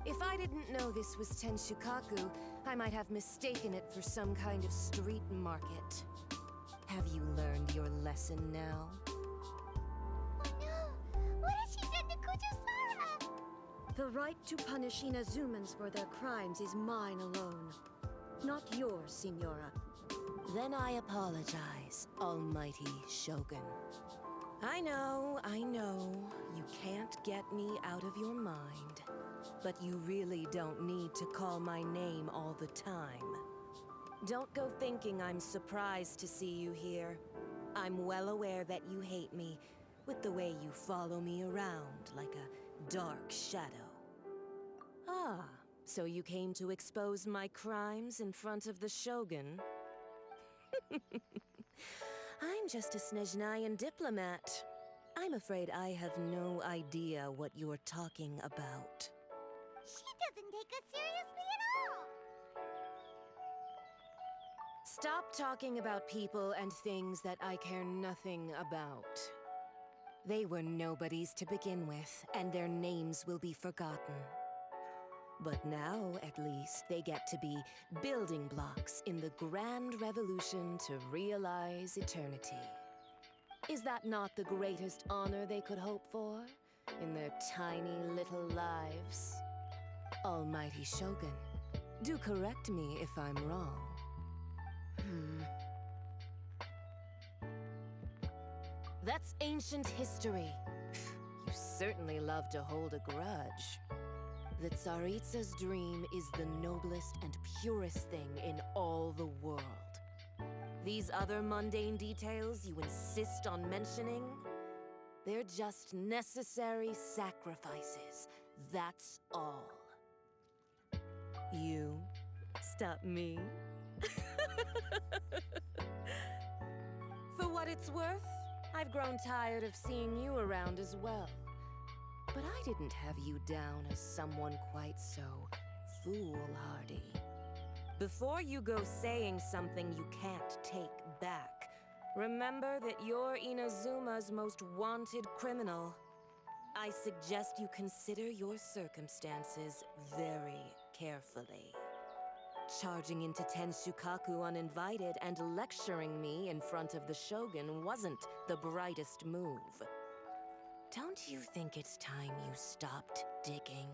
Speaker 8: If I didn't know this was Tenshukaku, I might have mistaken it for some kind of street market. Have you learned your lesson now?
Speaker 4: Oh no! What has she done to Kujo-Sara?
Speaker 11: The right to punish Inazumans for their crimes is mine alone. Not yours, Signora.
Speaker 8: Then I apologize, Almighty Shogun. I know, you can't get me out of your mind. But you really don't need to call my name all the time. Don't go thinking I'm surprised to see you here. I'm well aware that you hate me, with the way you follow me around like a dark shadow. Ah, so you came to expose my crimes in front of the Shogun? I'm just a Snezhnayan diplomat. I'm afraid I have no idea what you're talking about.
Speaker 4: She doesn't take us seriously at all!
Speaker 8: Stop talking about people and things that I care nothing about. They were nobodies to begin with, and their names will be forgotten. But now, at least, they get to be building blocks in the grand revolution to realize eternity. Is that not the greatest honor they could hope for in their tiny little lives? Almighty Shogun, do correct me if I'm wrong. That's ancient history. You certainly love to hold a grudge. The Tsaritsa's dream is the noblest and purest thing in all the world. These other mundane details you insist on mentioning, they're just necessary sacrifices. That's all. You stop me. For what it's worth, I've grown tired of seeing you around as well. But I didn't have you down as someone quite so foolhardy. Before you go saying something you can't take back, remember that you're Inazuma's most wanted criminal. I suggest you consider your circumstances very carefully. Charging into Tenshukaku uninvited and lecturing me in front of the Shogun wasn't the brightest move. Don't you think it's time you stopped digging?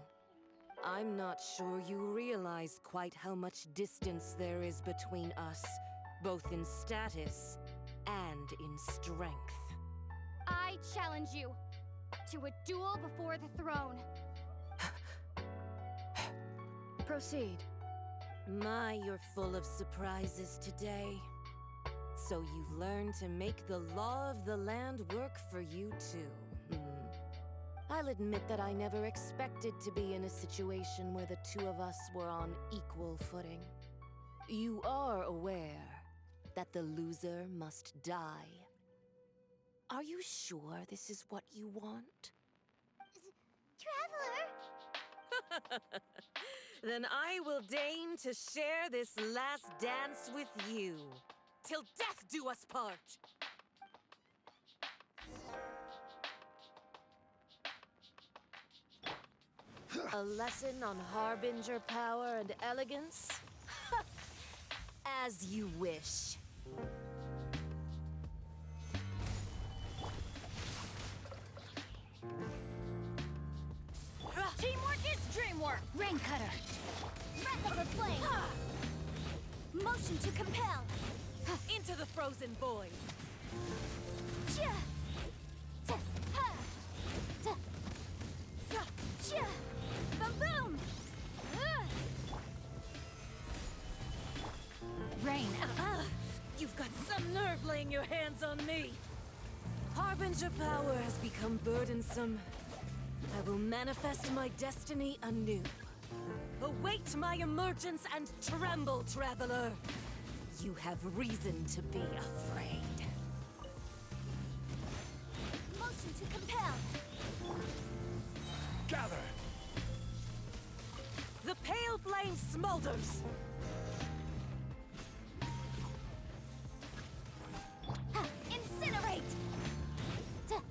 Speaker 8: I'm not sure you realize quite how much distance there is between us, both in status and in strength.
Speaker 12: I challenge you to a duel before the throne.
Speaker 11: Proceed.
Speaker 8: My, you're full of surprises today. So you've learned to make the law of the land work for you too. I'll admit that I never expected to be in a situation where the two of us were on equal footing. You are aware that the loser must die. Are you sure this is what you want?
Speaker 4: Traveler!
Speaker 8: Then I will deign to share this last dance with you. Till death do us part! A lesson on Harbinger power and elegance? As you wish.
Speaker 12: Teamwork is dreamwork!
Speaker 2: Rain cutter.
Speaker 12: Breath of the flame! Motion to compel!
Speaker 3: Into the frozen void.
Speaker 12: Chia! Ta! Ha! Ta! Sa! Chia! Boom boom!
Speaker 2: Rain.
Speaker 3: You've got some nerve laying your hands on me.
Speaker 8: Harbinger power has become burdensome. I will manifest my destiny anew.
Speaker 3: Await my emergence and tremble, traveler.
Speaker 8: You have reason to be afraid.
Speaker 12: Motion to compel!
Speaker 1: Gather!
Speaker 3: The pale flame smolders.
Speaker 12: Ha! Incinerate! Ta!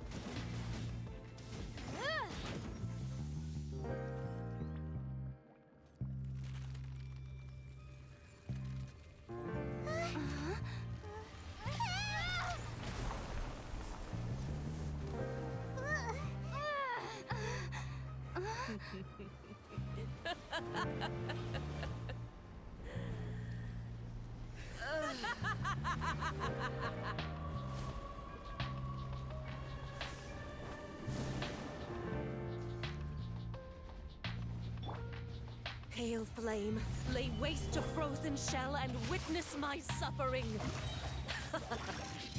Speaker 3: Pale flame, lay waste to frozen shell and witness my suffering.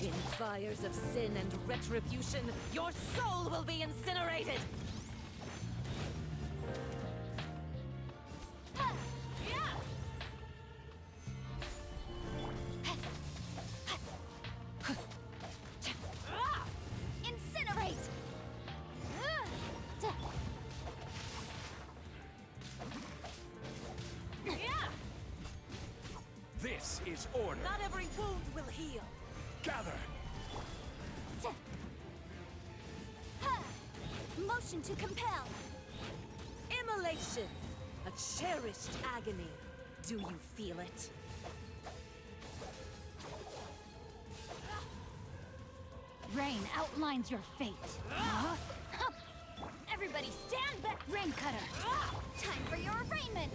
Speaker 3: In fires of sin and retribution, your soul will be incinerated!
Speaker 12: Incinerate!
Speaker 1: This is order.
Speaker 3: Not every wound will heal.
Speaker 1: Gather.
Speaker 12: Motion to compel!
Speaker 3: Immolation! A cherished agony. Do you feel it?
Speaker 12: Rain outlines your fate. Huh? Everybody stand back! Rain cutter! Time for your arraignment!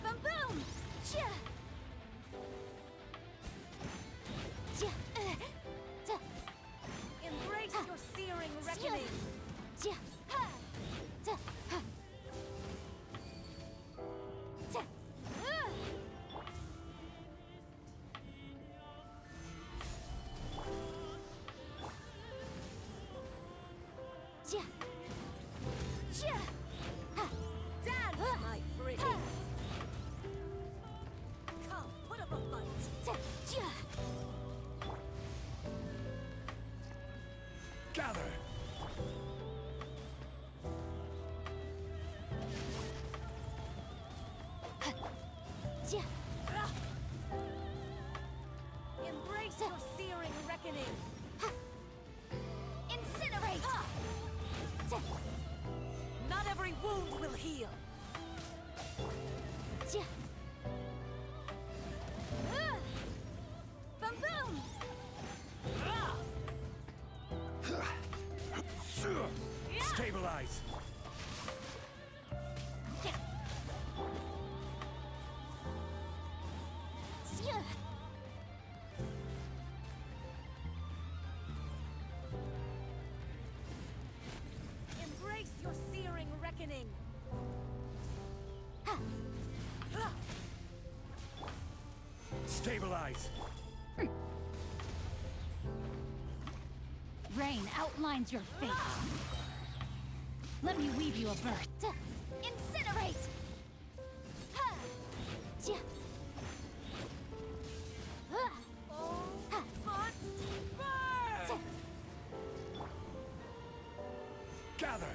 Speaker 12: Boom boom! Chia! Chia!
Speaker 3: Embrace your searing reckoning!
Speaker 12: Chia! Ha! Ta! Ha! Ta! Chia! Chia! Ha!
Speaker 3: Dance, my pretties! Come, put up a fight!
Speaker 12: Ta! Chia!
Speaker 1: Gather.
Speaker 12: Chia!
Speaker 3: Embrace your searing reckoning!
Speaker 12: Incinerate! Ta!
Speaker 3: Not every wound will heal!
Speaker 12: Chia! Boom boom!
Speaker 1: Stabilize.
Speaker 12: Chia!
Speaker 3: Embrace your searing reckoning!
Speaker 1: Stabilize.
Speaker 12: Rain outlines your fate. Let me weave you a birth. Incinerate! Ha! Chia! Ha! Ha! Ta!
Speaker 1: Gather.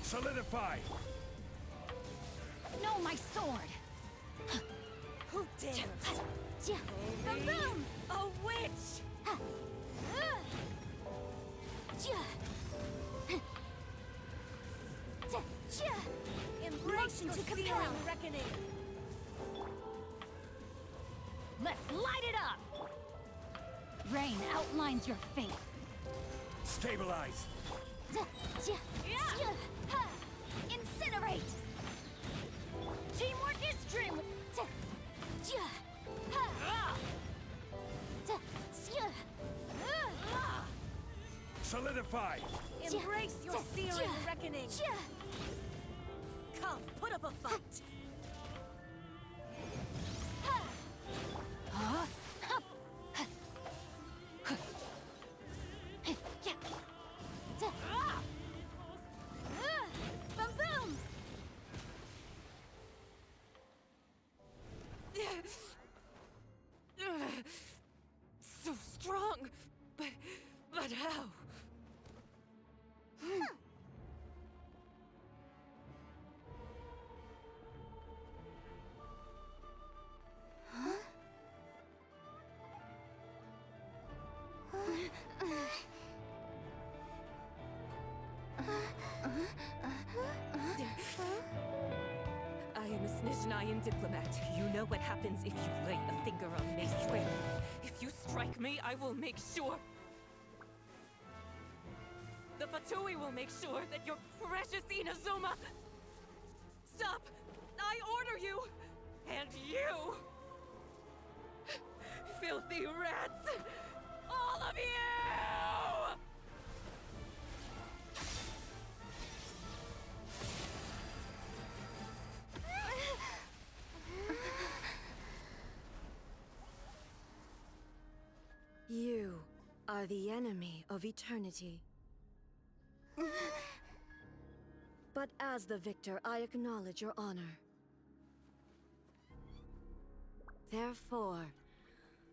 Speaker 1: Solidify.
Speaker 12: No, my sword!
Speaker 3: Who dares?
Speaker 12: Chia! Boom boom!
Speaker 3: A witch!
Speaker 12: Ha! Chia! Ta! Chia!
Speaker 3: Embrace
Speaker 12: Motion
Speaker 3: your
Speaker 12: to compel.
Speaker 3: searing reckoning!
Speaker 12: Let's light it up! Rain outlines your fate.
Speaker 1: Stabilize.
Speaker 12: Ta! Chia! Chia! Ha! Incinerate! Teamwork is dream! Ta! Chia! Ha! Ta! Chia!
Speaker 1: Solidify.
Speaker 3: Embrace your
Speaker 12: Ta!
Speaker 3: searing
Speaker 12: Chia!
Speaker 3: reckoning!
Speaker 12: Chia!
Speaker 3: Come, put up a fight!
Speaker 12: Ha! Huh? Hup! Ha! Huh. Yeah! Ta! Boom boom!
Speaker 3: So strong, but how? Nyan diplomat, you know what happens if you lay a finger on Mace Square. If you strike me, I will make sure... The Fatui will make sure that your precious Inazuma... Stop! I order you! And you! Filthy rats! All of you!
Speaker 11: You are the enemy of eternity. But as the victor, I acknowledge your honor. Therefore,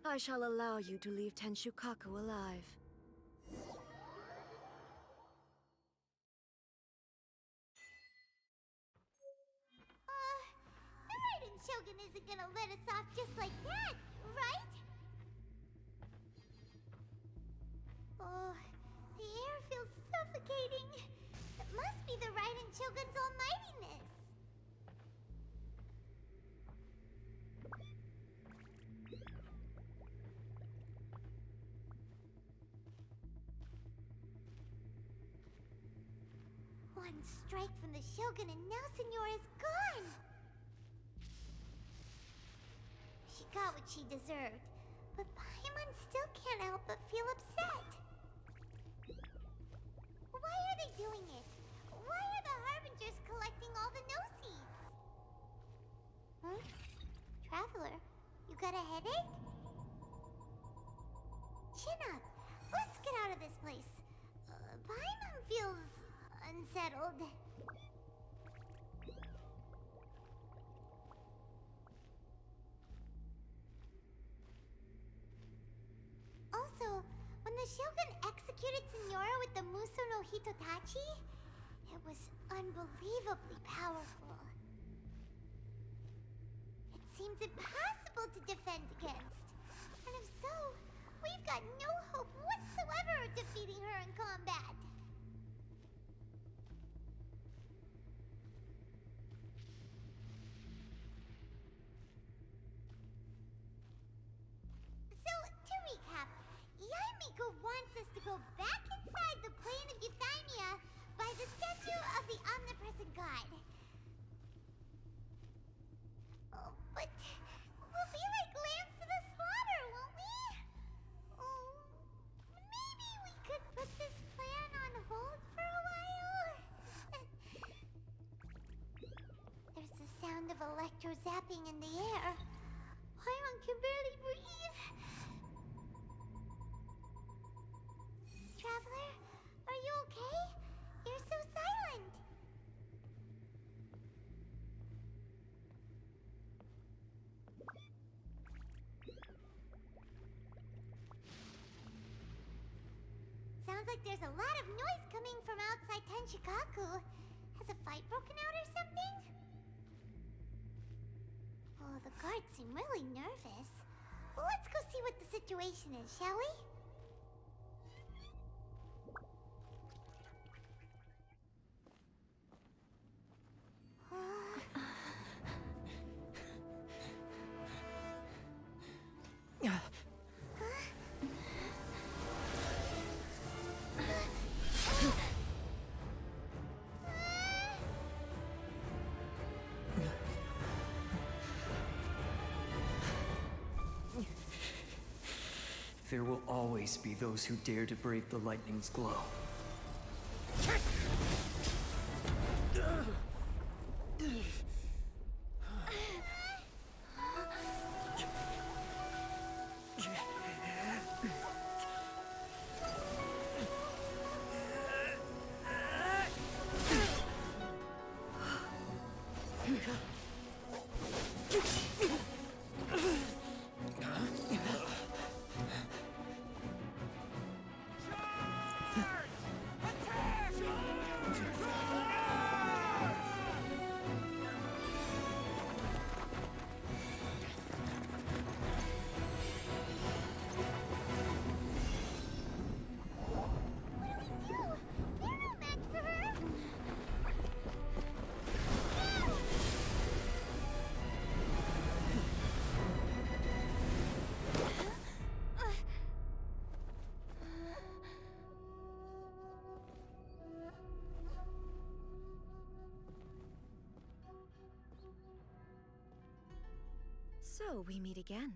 Speaker 11: I shall allow you to leave Tenshukaku alive.
Speaker 4: The Raiden Shogun isn't gonna let us off just like that, right? Oh, the air feels suffocating. It must be the Raiden Shogun's almightiness. One strike from the Shogun and now Senyora's gone! She got what she deserved, but Paimon still can't help but feel upset. Why are they doing it? Why are the Harbingers collecting all the no-seeds? Huh? Traveler, you got a headache? Chin up. Let's get out of this place. Paimon feels... unsettled. Also, when the Shogun executed Senyora with the Muso no Hitotachi, it was unbelievably powerful. It seems impossible to defend against. And if so, we've got no hope whatsoever of defeating her in combat. So, to recap, Yaimiko wants us to go back inside the plane of Euthymia by the statue of the omnipresent god. Oh, but we'll be like lambs to the slaughter, won't we? Oh, maybe we could put this plan on hold for a while? There's the sound of electro-zapping in the air. Paimon can barely breathe. Traveler, are you okay? You're so silent. Sounds like there's a lot of noise coming from outside Tenshukaku. Has a fight broken out or something? Oh, the guards seem really nervous. Well, let's go see what the situation is, shall we?
Speaker 13: There will always be those who dare to brave the lightning's glow.
Speaker 11: So we meet again.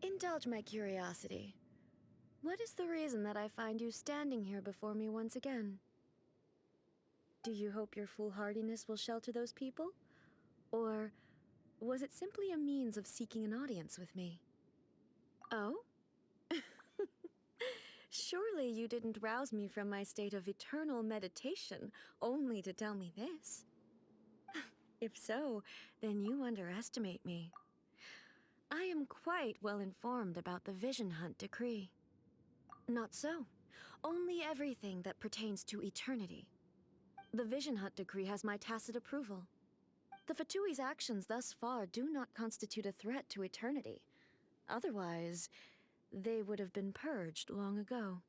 Speaker 11: Indulge my curiosity. What is the reason that I find you standing here before me once again? Do you hope your foolhardiness will shelter those people? Or was it simply a means of seeking an audience with me? Oh? Surely you didn't rouse me from my state of eternal meditation only to tell me this. If so, then you underestimate me. I am quite well informed about the Vision Hunt decree. Not so. Only everything that pertains to eternity. The Vision Hunt decree has my tacit approval. The Fatui's actions thus far do not constitute a threat to eternity. Otherwise, they would have been purged long ago.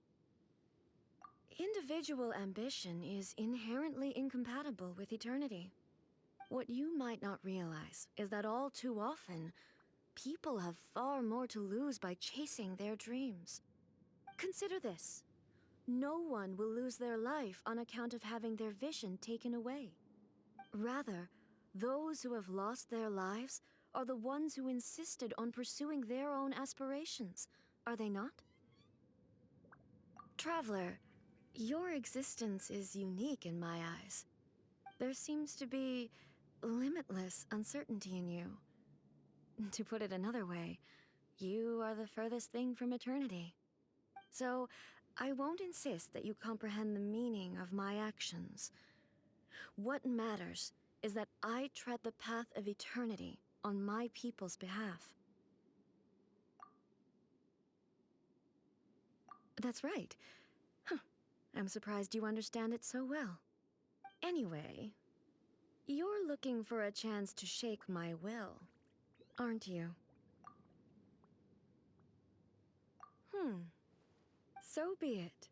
Speaker 11: Individual ambition is inherently incompatible with eternity. What you might not realize is that all too often, people have far more to lose by chasing their dreams. Consider this. No one will lose their life on account of having their vision taken away. Rather, those who have lost their lives are the ones who insisted on pursuing their own aspirations, are they not? Traveler, your existence is unique in my eyes. There seems to be limitless uncertainty in you. To put it another way, you are the furthest thing from eternity. So, I won't insist that you comprehend the meaning of my actions. What matters is that I tread the path of eternity on my people's behalf. That's right. I'm surprised you understand it so well. Anyway, you're looking for a chance to shake my will, aren't you? So be it.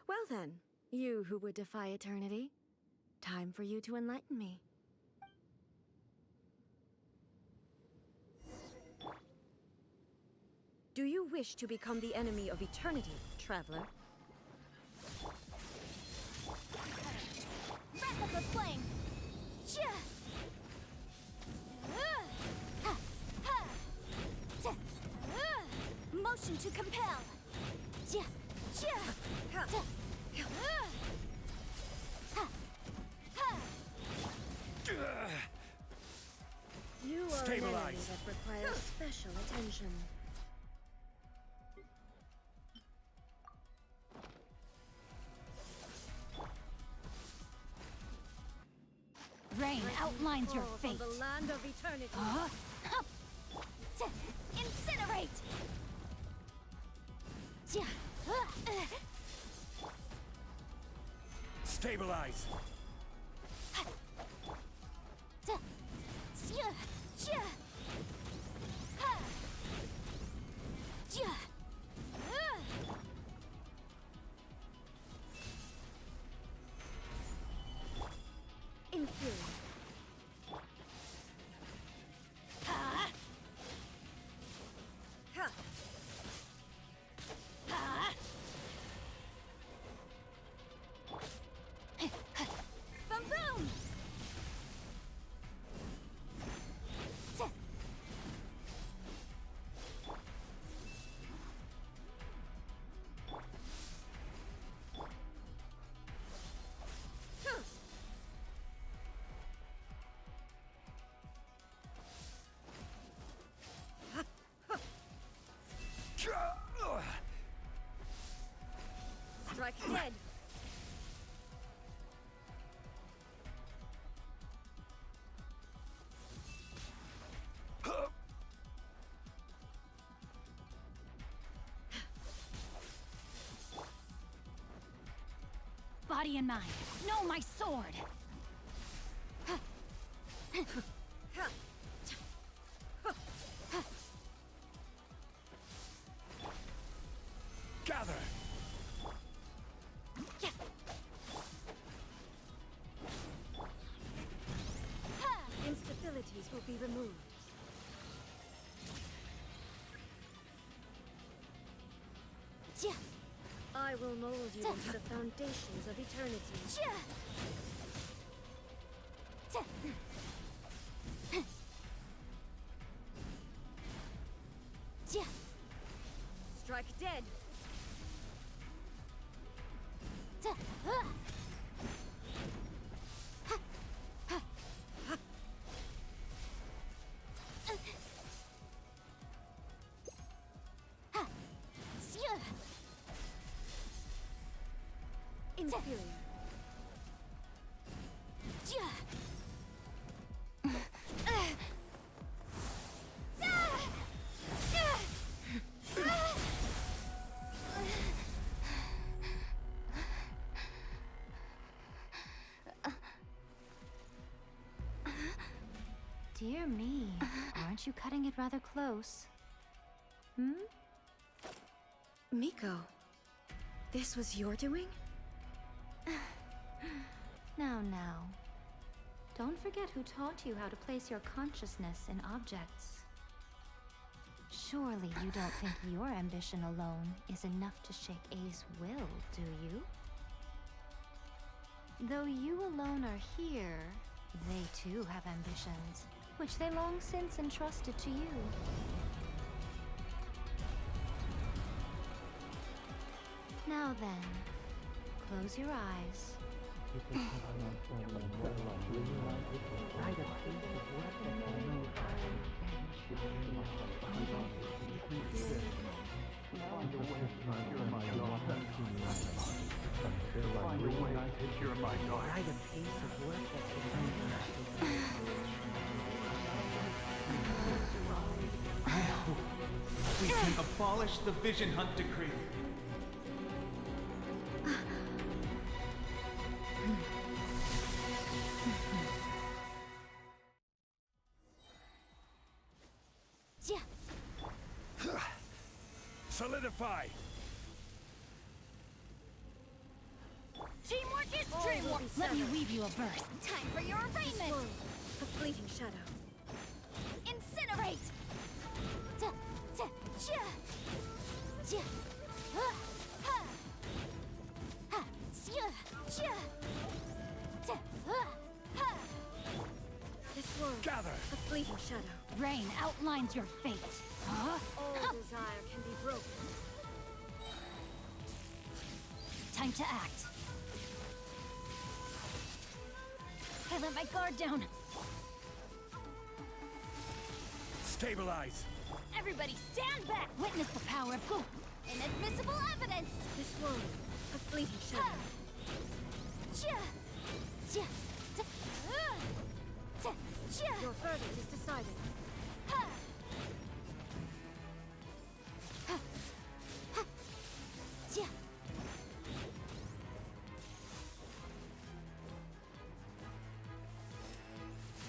Speaker 11: Well then, you who would defy eternity, time for you to enlighten me. Do you wish to become the enemy of eternity, traveler?
Speaker 12: Wrap up the flame! Motion to compel!
Speaker 11: You are an enemy that requires special attention.
Speaker 12: Rain outlines your fate.
Speaker 11: From the land of eternity.
Speaker 12: Incinerate!
Speaker 1: Stabilize!
Speaker 11: Infuriate.
Speaker 12: Boom boom!
Speaker 11: Strike dead.
Speaker 12: Body and mind, know my sword!
Speaker 1: Gather!
Speaker 11: Instabilities will be removed. I will mold you into the foundations of eternity. Strike dead! Inferior.
Speaker 2: Dear me, aren't you cutting it rather close? Hmm?
Speaker 11: Miko, this was your doing?
Speaker 2: Now. Don't forget who taught you how to place your consciousness in objects. Surely you don't think your ambition alone is enough to shake A's will, do you? Though you alone are here, they too have ambitions, which they long since entrusted to you. Now then, close your eyes.
Speaker 14: We can abolish the Vision Hunt Decree.
Speaker 1: Solidify!
Speaker 12: Teamwork is dreamwork! Let me weave you a verse. Time for your arraignment!
Speaker 11: A fleeting shadow.
Speaker 12: Incinerate!
Speaker 11: This world,
Speaker 1: Gather!
Speaker 11: a fleeting shadow.
Speaker 12: Rain outlines your fate. Huh?
Speaker 11: All desire can be broken.
Speaker 12: Time to act. I let my guard down.
Speaker 1: Stabilize!
Speaker 12: Everybody stand back! Witness the power of Goop. Inadmissible evidence!
Speaker 11: This world, a fleeting shadow. Your verdict is decided.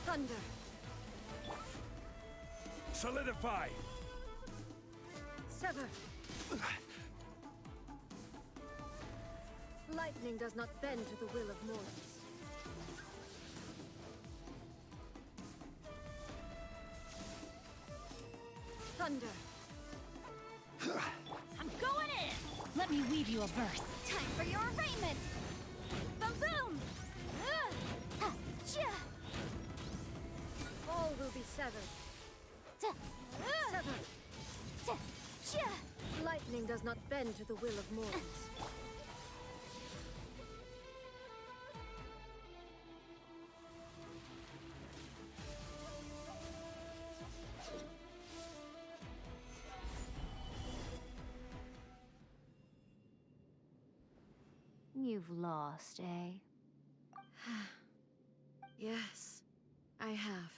Speaker 11: Thunder.
Speaker 1: Solidify!
Speaker 11: Sever. Lightning does not bend to the will of mortals. Thunder.
Speaker 12: I'm going in! Let me weave you a verse. Time for your arraignment! Boom!
Speaker 11: All will be severed. Sever. Lightning does not bend to the will of mortals.
Speaker 2: You've lost, eh?
Speaker 11: Yes, I have.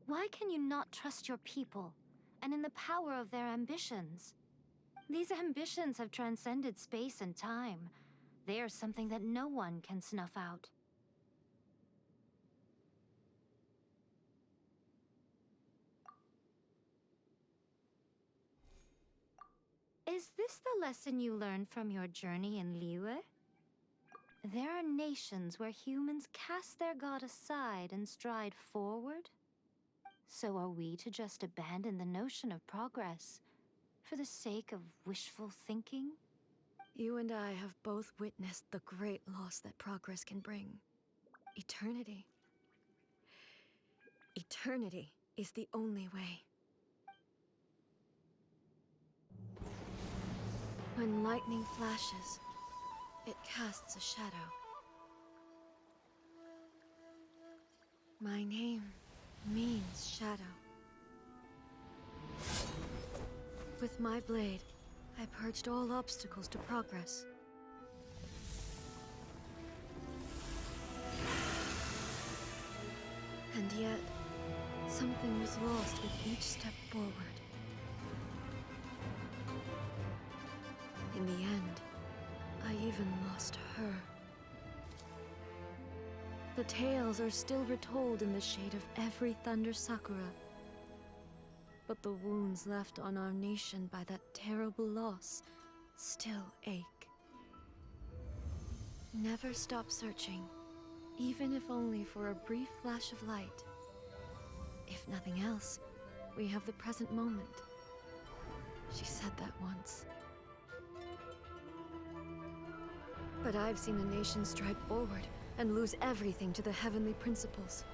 Speaker 2: Why can you not trust your people, and in the power of their ambitions? These ambitions have transcended space and time. They are something that no one can snuff out. Is this the lesson you learned from your journey in Liyue? There are nations where humans cast their god aside and stride forward. So are we to just abandon the notion of progress for the sake of wishful thinking?
Speaker 11: You and I have both witnessed the great loss that progress can bring. Eternity. Eternity is the only way. When lightning flashes, it casts a shadow. My name means shadow. With my blade, I purged all obstacles to progress. And yet, something was lost with each step forward. In the end, I even lost her. The tales are still retold in the shade of every Thunder Sakura. But the wounds left on our nation by that terrible loss still ache. Never stop searching, even if only for a brief flash of light. If nothing else, we have the present moment. She said that once. But I've seen a nation stride forward and lose everything to the heavenly principles.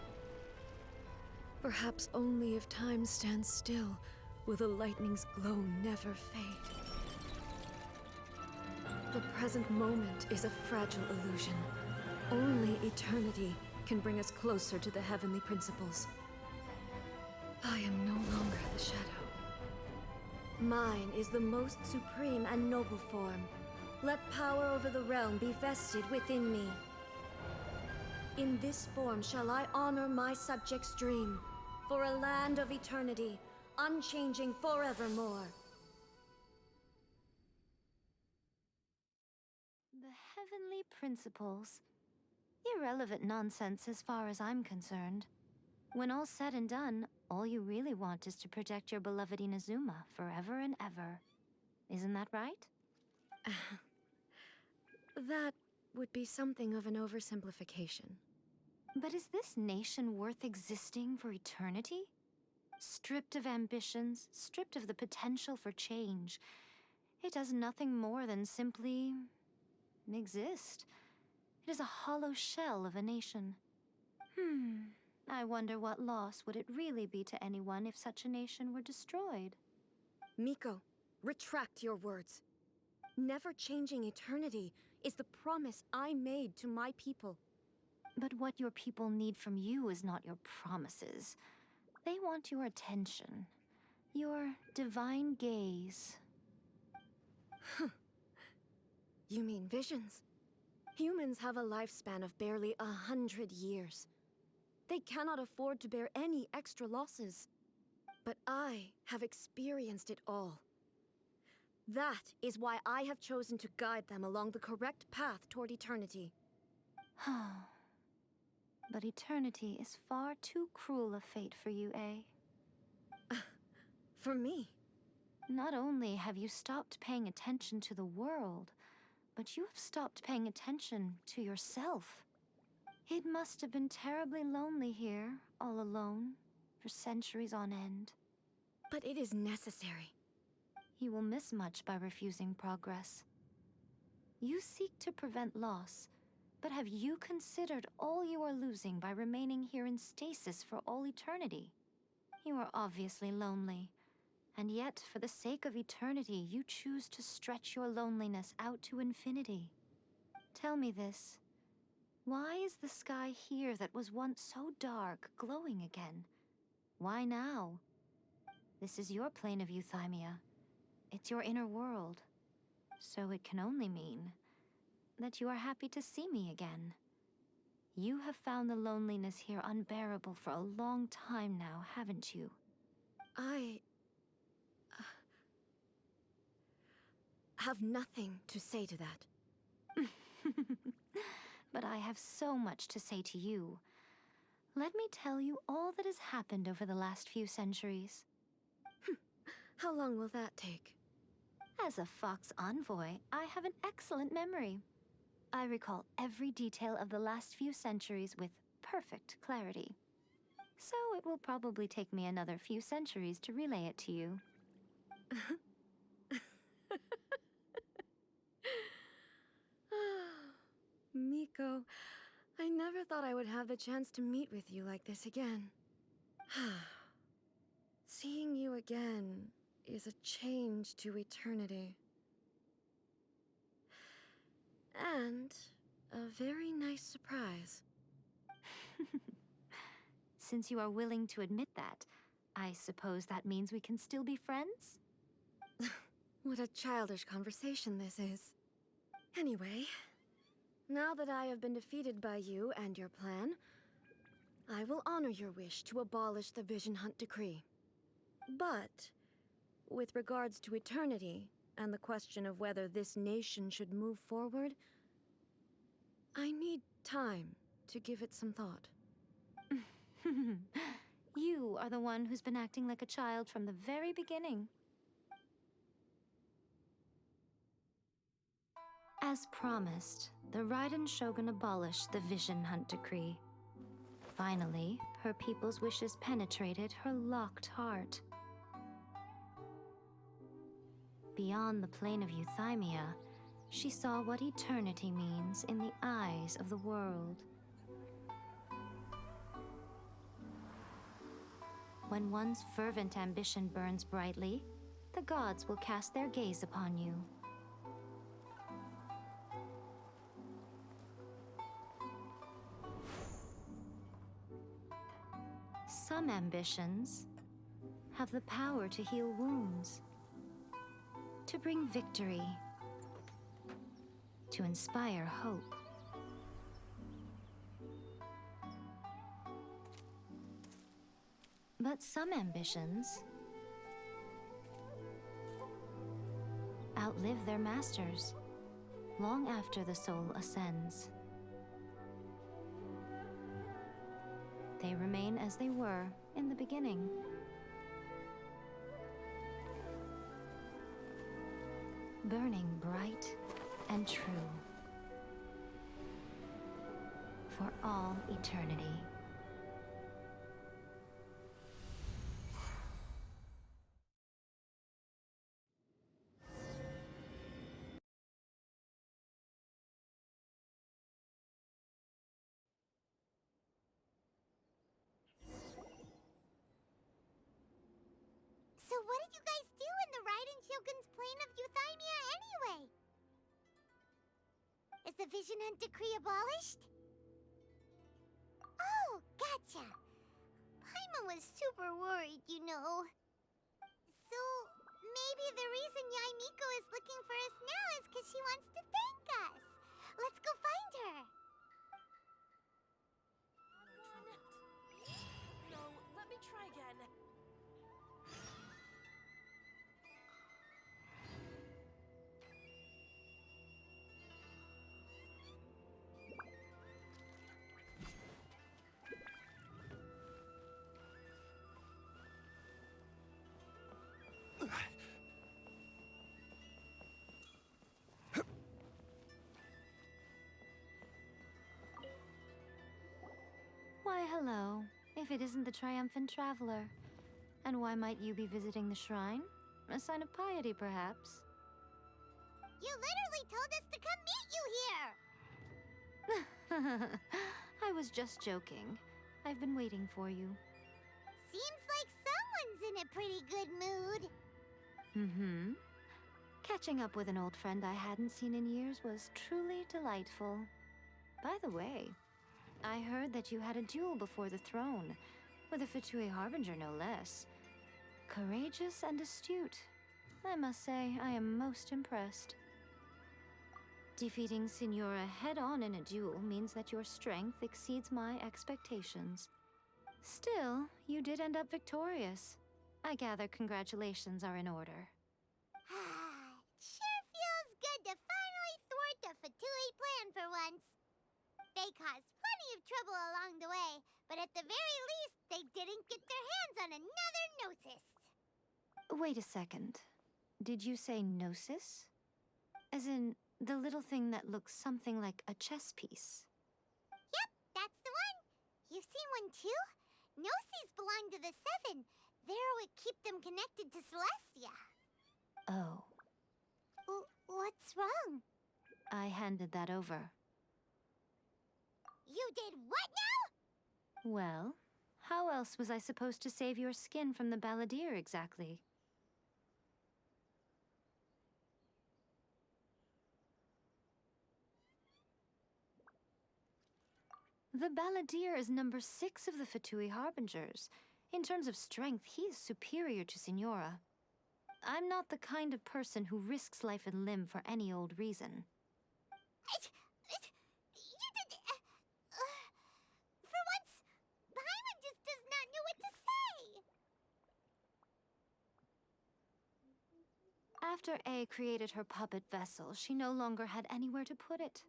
Speaker 11: Perhaps only if time stands still will the lightning's glow never fade. The present moment is a fragile illusion. Only eternity can bring us closer to the heavenly principles. I am no longer the shadow. Mine is the most supreme and noble form. Let power over the realm be vested within me. In this form shall I honor my subjects' dream, for a land of eternity, unchanging forevermore.
Speaker 2: The heavenly principles. Irrelevant nonsense as far as I'm concerned. When all's said and done, all you really want is to protect your beloved Inazuma forever and ever. Isn't that right?
Speaker 11: That would be something of an oversimplification.
Speaker 2: But is this nation worth existing for eternity? Stripped of ambitions, stripped of the potential for change, it does nothing more than simply exist. It is a hollow shell of a nation. I wonder what loss would it really be to anyone if such a nation were destroyed?
Speaker 11: Miko, retract your words. Never changing eternity is the promise I made to my people.
Speaker 2: But what your people need from you is not your promises. They want your attention. Your divine gaze.
Speaker 11: You mean visions? Humans have a lifespan of barely 100 years. They cannot afford to bear any extra losses. But I have experienced it all. That is why I have chosen to guide them along the correct path toward eternity.
Speaker 2: But eternity is far too cruel a fate for you, eh?
Speaker 11: For me?
Speaker 2: Not only have you stopped paying attention to the world, but you have stopped paying attention to yourself. It must have been terribly lonely here, all alone, for centuries on end.
Speaker 11: But it is necessary.
Speaker 2: You will miss much by refusing progress. You seek to prevent loss, but have you considered all you are losing by remaining here in stasis for all eternity? You are obviously lonely, and yet for the sake of eternity, you choose to stretch your loneliness out to infinity. Tell me this. Why is the sky here that was once so dark glowing again? Why now? This is your plane of euthymia. It's your inner world. So it can only mean that you are happy to see me again. You have found the loneliness here unbearable for a long time now, haven't you?
Speaker 11: I have nothing to say to that.
Speaker 2: But I have so much to say to you. Let me tell you all that has happened over the last few centuries.
Speaker 11: How long will that take?
Speaker 2: As a Fox envoy, I have an excellent memory. I recall every detail of the last few centuries with perfect clarity. So it will probably take me another few centuries to relay it to you.
Speaker 11: Miko, I never thought I would have the chance to meet with you like this again. Seeing you again is a change to eternity. And a very nice surprise.
Speaker 2: Since you are willing to admit that, I suppose that means we can still be friends?
Speaker 11: What a childish conversation this is. Anyway, now that I have been defeated by you and your plan, I will honor your wish to abolish the Vision Hunt Decree. But, with regards to eternity and the question of whether this nation should move forward, I need time to give it some thought.
Speaker 2: You are the one who's been acting like a child from the very beginning. As promised, the Raiden Shogun abolished the Vision Hunt Decree. Finally, her people's wishes penetrated her locked heart. Beyond the plane of euthymia, she saw what eternity means in the eyes of the world. When one's fervent ambition burns brightly, the gods will cast their gaze upon you. Some ambitions have the power to heal wounds, to bring victory, to inspire hope. But some ambitions outlive their masters long after the soul ascends. They remain as they were in the beginning. Burning bright and true for all eternity.
Speaker 4: So what did you guys do in the Raiden Shogun's plane of euthymia anyway? Is the Vision Hunt Decree abolished? Oh, gotcha. Paimon was super worried, you know. So, maybe the reason Yae Miko is looking for us now is because she wants to thank us. Let's go find her.
Speaker 3: No, let me try again.
Speaker 2: Why, hello, if it isn't the triumphant traveler. And why might you be visiting the shrine? A sign of piety, perhaps?
Speaker 4: You literally told us to come meet you here!
Speaker 2: I was just joking. I've been waiting for you.
Speaker 4: Seems like someone's in a pretty good mood.
Speaker 2: Mm-hmm. Catching up with an old friend I hadn't seen in years was truly delightful. By the way, I heard that you had a duel before the throne, with a Fatui Harbinger no less. Courageous and astute. I must say, I am most impressed. Defeating Signora head-on in a duel means that your strength exceeds my expectations. Still, you did end up victorious. I gather congratulations are in order.
Speaker 4: Sure feels good to finally thwart the Fatui plan for once. They caused plenty of trouble along the way, but at the very least, they didn't get their hands on another Gnosis.
Speaker 2: Wait a second. Did you say Gnosis? As in, the little thing that looks something like a chess piece?
Speaker 4: Yep, that's the one. You've seen one too? Gnosis belong to the Seven. They're what keep them connected to Celestia.
Speaker 2: Oh.
Speaker 4: What's wrong?
Speaker 2: I handed that over.
Speaker 4: You did what now?
Speaker 2: Well, how else was I supposed to save your skin from the balladeer exactly? The balladeer is number 6 of the Fatui Harbingers. In terms of strength, he is superior to Signora. I'm not the kind of person who risks life and limb for any old reason.
Speaker 4: You did... for once, Paimon just does not know what to say.
Speaker 2: After A created her puppet vessel, she no longer had anywhere to put it.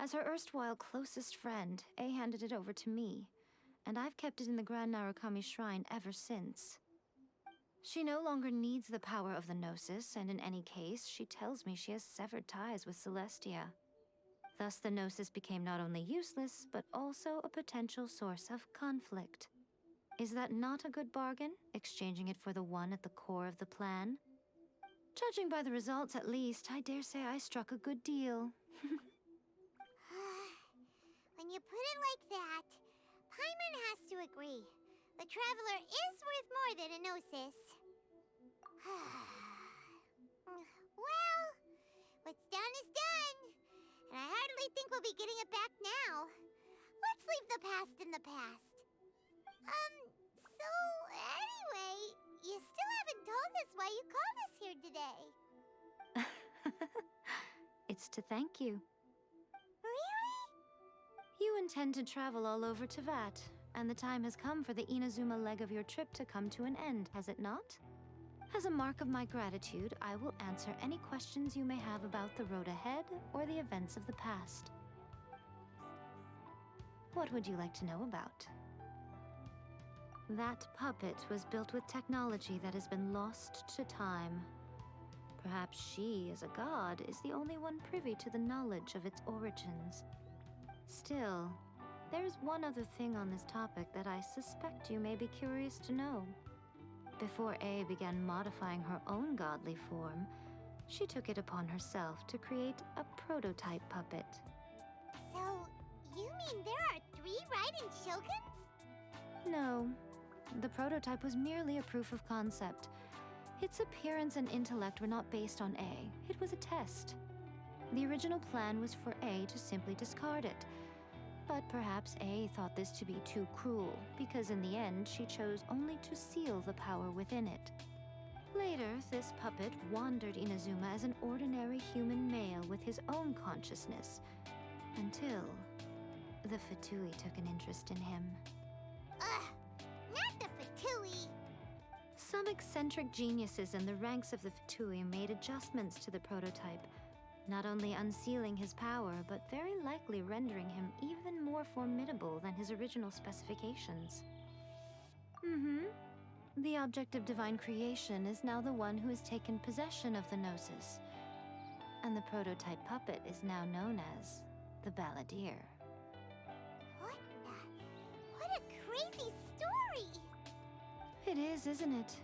Speaker 2: As her erstwhile closest friend, A handed it over to me, and I've kept it in the Grand Narukami Shrine ever since. She no longer needs the power of the Gnosis, and in any case, she tells me she has severed ties with Celestia. Thus, the Gnosis became not only useless, but also a potential source of conflict. Is that not a good bargain, exchanging it for the one at the core of the plan? Judging by the results, at least, I dare say I struck a good deal.
Speaker 4: When you put it like that, Paimon has to agree. The Traveler is worth more than a Gnosis. Well, what's done is done. And I hardly think we'll be getting it back now. Let's leave the past in the past. So anyway, you still haven't told us why you called us here today.
Speaker 2: It's to thank you.
Speaker 4: Really?
Speaker 2: You intend to travel all over Teyvat, and the time has come for the Inazuma leg of your trip to come to an end, has it not? As a mark of my gratitude, I will answer any questions you may have about the road ahead or the events of the past. What would you like to know about? That puppet was built with technology that has been lost to time. Perhaps she, as a god, is the only one privy to the knowledge of its origins. Still, there is one other thing on this topic that I suspect you may be curious to know. Before A began modifying her own godly form, she took it upon herself to create a prototype puppet.
Speaker 4: So, you mean there are 3 Raiden Shoguns?
Speaker 2: No, the prototype was merely a proof of concept. Its appearance and intellect were not based on A, it was a test. The original plan was for A to simply discard it. But perhaps A thought this to be too cruel, because in the end she chose only to seal the power within it. Later, this puppet wandered Inazuma as an ordinary human male with his own consciousness, until the Fatui took an interest in him.
Speaker 4: Not the Fatui!
Speaker 2: Some eccentric geniuses in the ranks of the Fatui made adjustments to the prototype, not only unsealing his power, but very likely rendering him even more formidable than his original specifications. The object of divine creation is now the one who has taken possession of the Gnosis, and the prototype puppet is now known as the Balladeer.
Speaker 4: What a crazy story!
Speaker 2: It is, isn't it?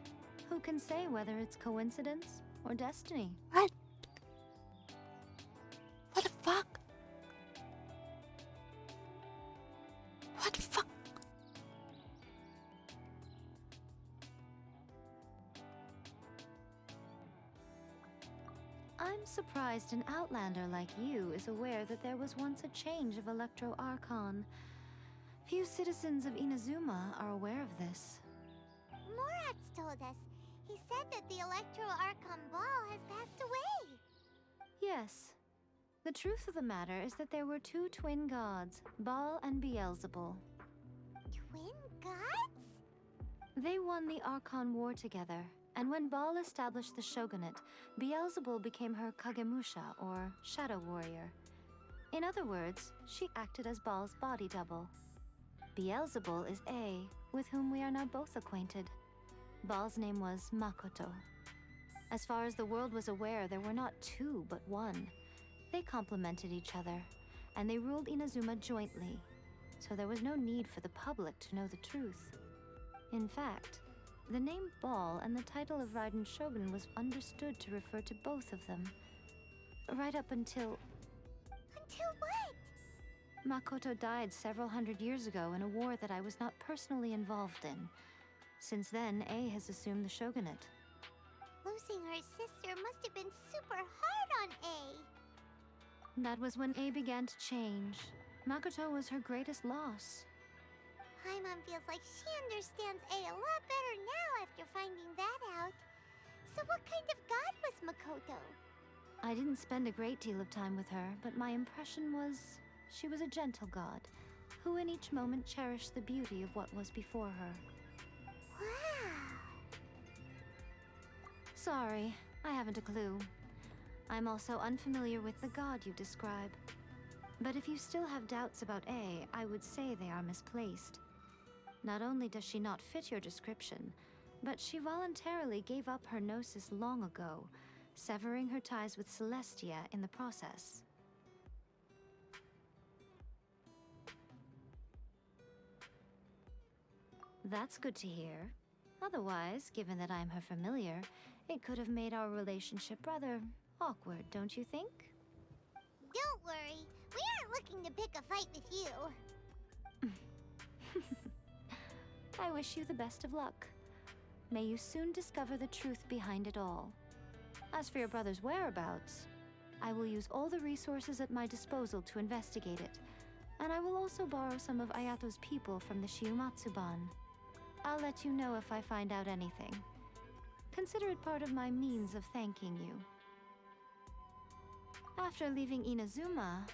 Speaker 2: Who can say whether it's coincidence or destiny?
Speaker 4: What the fuck? What the fuck?
Speaker 2: I'm surprised an outlander like you is aware that there was once a change of Electro Archon. Few citizens of Inazuma are aware of this.
Speaker 4: Morat's told us. He said that the Electro Archon Ball has passed away.
Speaker 2: Yes. The truth of the matter is that there were 2 twin gods, Baal and Beelzebul.
Speaker 4: Twin gods?
Speaker 2: They won the Archon War together, and when Baal established the shogunate, Beelzebul became her Kagemusha, or shadow warrior. In other words, she acted as Baal's body double. Beelzebul is A, with whom we are now both acquainted. Baal's name was Makoto. As far as the world was aware, there were not 2, but 1. They complemented each other, and they ruled Inazuma jointly, so there was no need for the public to know the truth. In fact, the name Baal and the title of Raiden Shogun was understood to refer to both of them. Right up until...
Speaker 4: Until what?
Speaker 2: Makoto died several hundred years ago in a war that I was not personally involved in. Since then, A has assumed the shogunate.
Speaker 4: Losing her sister must have been super hard on A.
Speaker 2: That was when A began to change. Makoto was her greatest loss.
Speaker 4: Paimon feels like she understands A lot better now after finding that out. So what kind of god was Makoto?
Speaker 2: I didn't spend a great deal of time with her, but my impression was she was a gentle god, who in each moment cherished the beauty of what was before her.
Speaker 4: Wow.
Speaker 2: Sorry, I haven't a clue. I'm also unfamiliar with the god you describe. But if you still have doubts about A, I would say they are misplaced. Not only does she not fit your description, but she voluntarily gave up her gnosis long ago, severing her ties with Celestia in the process. That's good to hear. Otherwise, given that I'm her familiar, it could have made our relationship rather awkward, don't you think?
Speaker 4: Don't worry, we aren't looking to pick a fight with you.
Speaker 2: I wish you the best of luck. May you soon discover the truth behind it all. As for your brother's whereabouts, I will use all the resources at my disposal to investigate it, and I will also borrow some of Ayato's people from the Shiumatsuban. I'll let you know if I find out anything. Consider it part of my means of thanking you. After leaving Inazuma,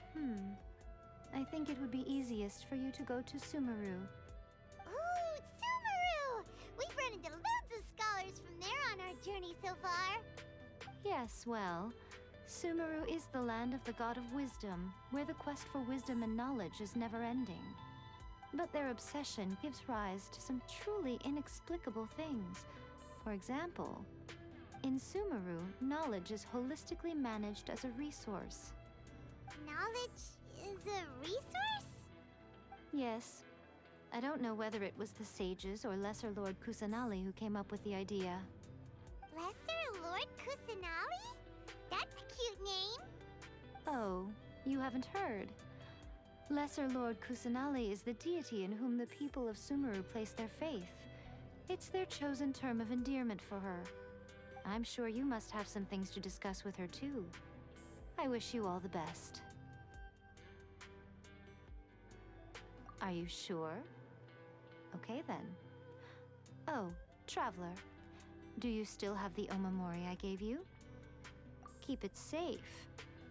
Speaker 2: I think it would be easiest for you to go to Sumeru.
Speaker 4: Ooh, Sumeru! We've run into loads of scholars from there on our journey so far.
Speaker 2: Yes, well, Sumeru is the land of the god of wisdom, where the quest for wisdom and knowledge is never-ending. But their obsession gives rise to some truly inexplicable things. For example, in Sumeru, knowledge is holistically managed as a resource.
Speaker 4: Knowledge is a resource?
Speaker 2: Yes. I don't know whether it was the sages or Lesser Lord Kusanali who came up with the idea.
Speaker 4: Lesser Lord Kusanali? That's a cute name.
Speaker 2: Oh, you haven't heard? Lesser Lord Kusanali is the deity in whom the people of Sumeru place their faith. It's their chosen term of endearment for her. I'm sure you must have some things to discuss with her too. I wish you all the best. Are you sure? Okay then. Oh, Traveler. Do you still have the omamori I gave you? Keep it safe.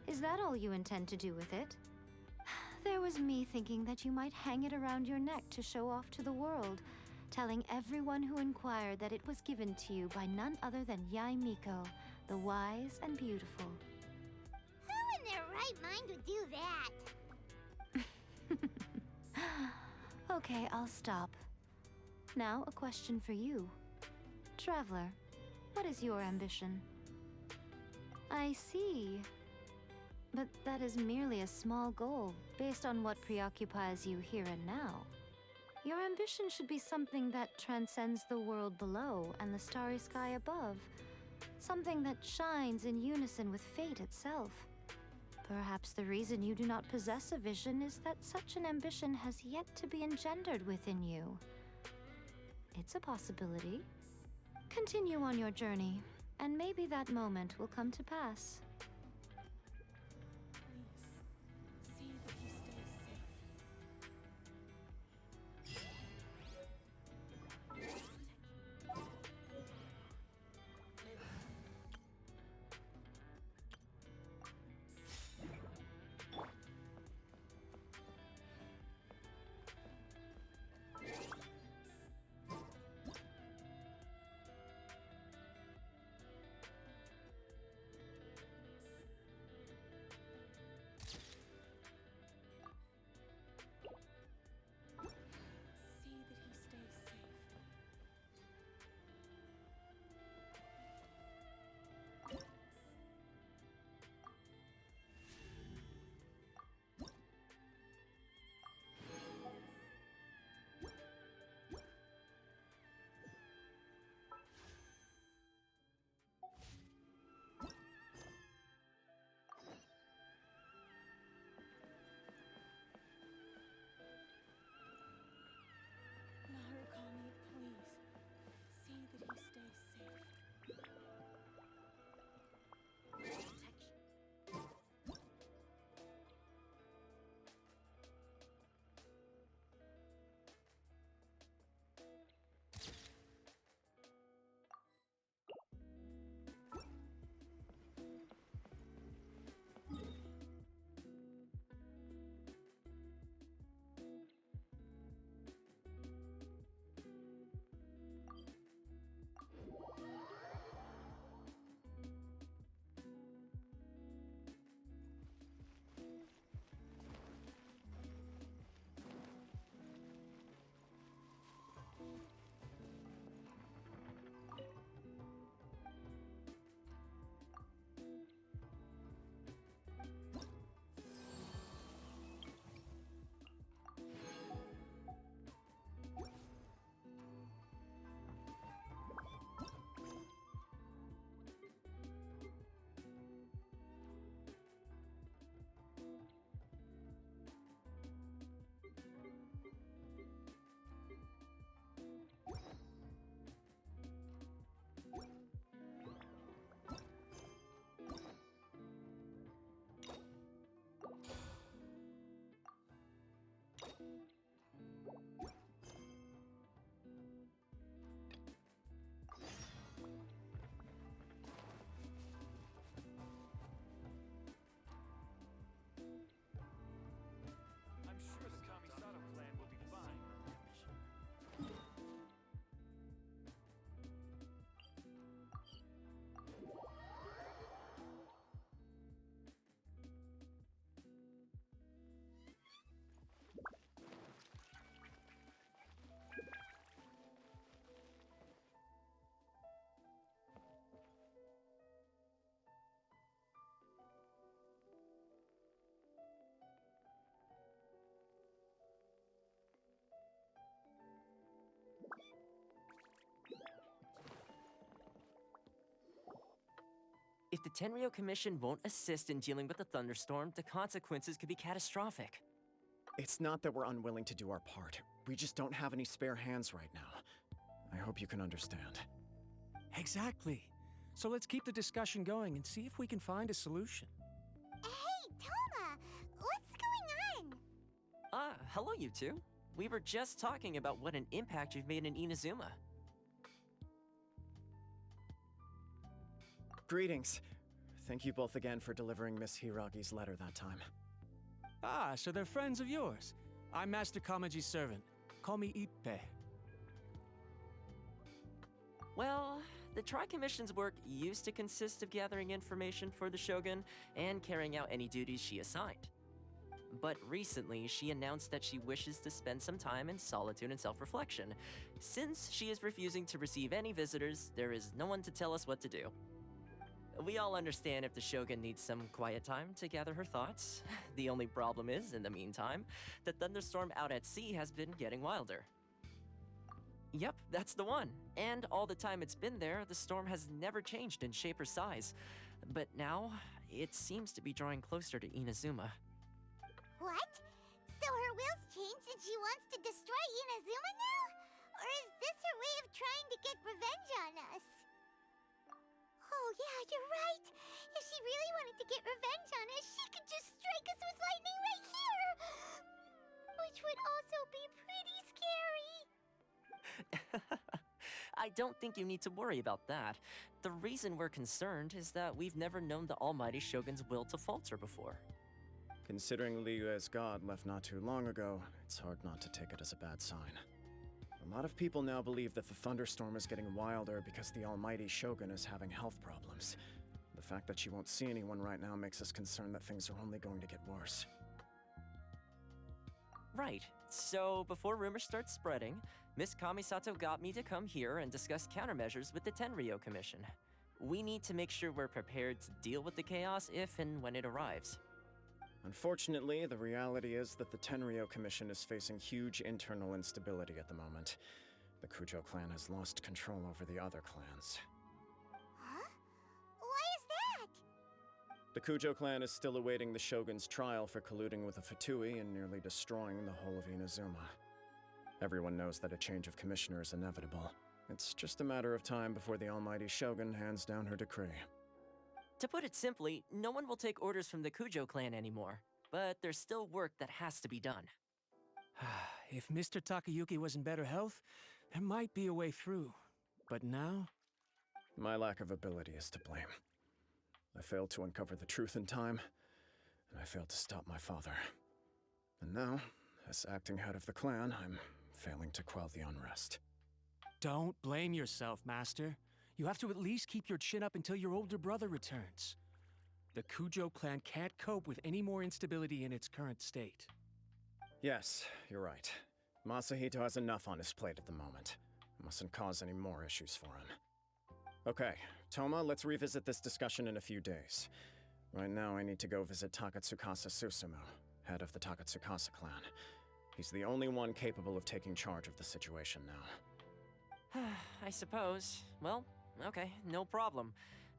Speaker 2: Is that all you intend to do with it? There was me thinking that you might hang it around your neck to show off to the world, telling everyone who inquired that it was given to you by none other than Yae Miko, the wise and beautiful.
Speaker 4: Who in their right mind would do that?
Speaker 2: Okay, I'll stop. Now, a question for you. Traveler, what is your ambition? I see. But that is merely a small goal, based on what preoccupies you here and now. Your ambition should be something that transcends the world below and the starry sky above. Something that shines in unison with fate itself. Perhaps the reason you do not possess a vision is that such an ambition has yet to be engendered within you. It's a possibility. Continue on your journey, and maybe that moment will come to pass.
Speaker 3: See that you stay safe.
Speaker 5: If the Tenryo Commission won't assist in dealing with the thunderstorm, the consequences could be catastrophic.
Speaker 15: It's not that we're unwilling to do our part. We just don't have any spare hands right now. I hope you can understand.
Speaker 16: Exactly. So let's keep the discussion going and see if we can find a solution.
Speaker 4: Hey, Toma! What's going on?
Speaker 5: Hello you two. We were just talking about what an impact you've made in Inazuma.
Speaker 15: Greetings. Thank you both again for delivering Miss Hiragi's letter that time.
Speaker 16: Ah, so they're friends of yours. I'm Master Kamaji's servant. Call me Ippe.
Speaker 5: Well, the Tri-Commission's work used to consist of gathering information for the Shogun and carrying out any duties she assigned. But recently, she announced that she wishes to spend some time in solitude and self-reflection. Since she is refusing to receive any visitors, there is no one to tell us what to do. We all understand if the Shogun needs some quiet time to gather her thoughts. The only problem is, in the meantime, the thunderstorm out at sea has been getting wilder. Yep, that's the one. And all the time it's been there, the storm has never changed in shape or size. But now, it seems to be drawing closer to Inazuma.
Speaker 4: What? So her will's changed and she wants to destroy Inazuma now? Or is this her way of trying to get revenge on us? Oh yeah, you're right. If she really wanted to get revenge on us, she could just strike us with lightning right here! Which would also be pretty scary.
Speaker 5: I don't think you need to worry about that. The reason we're concerned is that we've never known the Almighty Shogun's will to falter before.
Speaker 15: Considering Liyue's god left not too long ago, it's hard not to take it as a bad sign. A lot of people now believe that the thunderstorm is getting wilder because the Almighty Shogun is having health problems. The fact that she won't see anyone right now makes us concerned that things are only going to get worse.
Speaker 5: Right. So, before rumors start spreading, Miss Kamisato got me to come here and discuss countermeasures with the Tenryo Commission. We need to make sure we're prepared to deal with the chaos if and when it arrives.
Speaker 15: Unfortunately, the reality is that the Tenryo Commission is facing huge internal instability at the moment. The Kujo clan has lost control over the other clans.
Speaker 4: Huh? Why is that?
Speaker 15: The Kujo clan is still awaiting the Shogun's trial for colluding with the Fatui and nearly destroying the whole of Inazuma. Everyone knows that a change of commissioner is inevitable. It's just a matter of time before the Almighty Shogun hands down her decree.
Speaker 5: To put it simply, no one will take orders from the Kujo clan anymore. But there's still work that has to be done.
Speaker 16: If Mr. Takayuki was in better health, there might be a way through. But now?
Speaker 15: My lack of ability is to blame. I failed to uncover the truth in time, and I failed to stop my father. And now, as acting head of the clan, I'm failing to quell the unrest.
Speaker 16: Don't blame yourself, Master. You have to at least keep your chin up until your older brother returns. The Kujo clan can't cope with any more instability in its current state.
Speaker 15: Yes, you're right. Masahito has enough on his plate at the moment. Mustn't cause any more issues for him. Okay, Toma, let's revisit this discussion in a few days. Right now, I need to go visit Takatsukasa Susumu, head of the Takatsukasa clan. He's the only one capable of taking charge of the situation now.
Speaker 5: I suppose. Well, okay, no problem.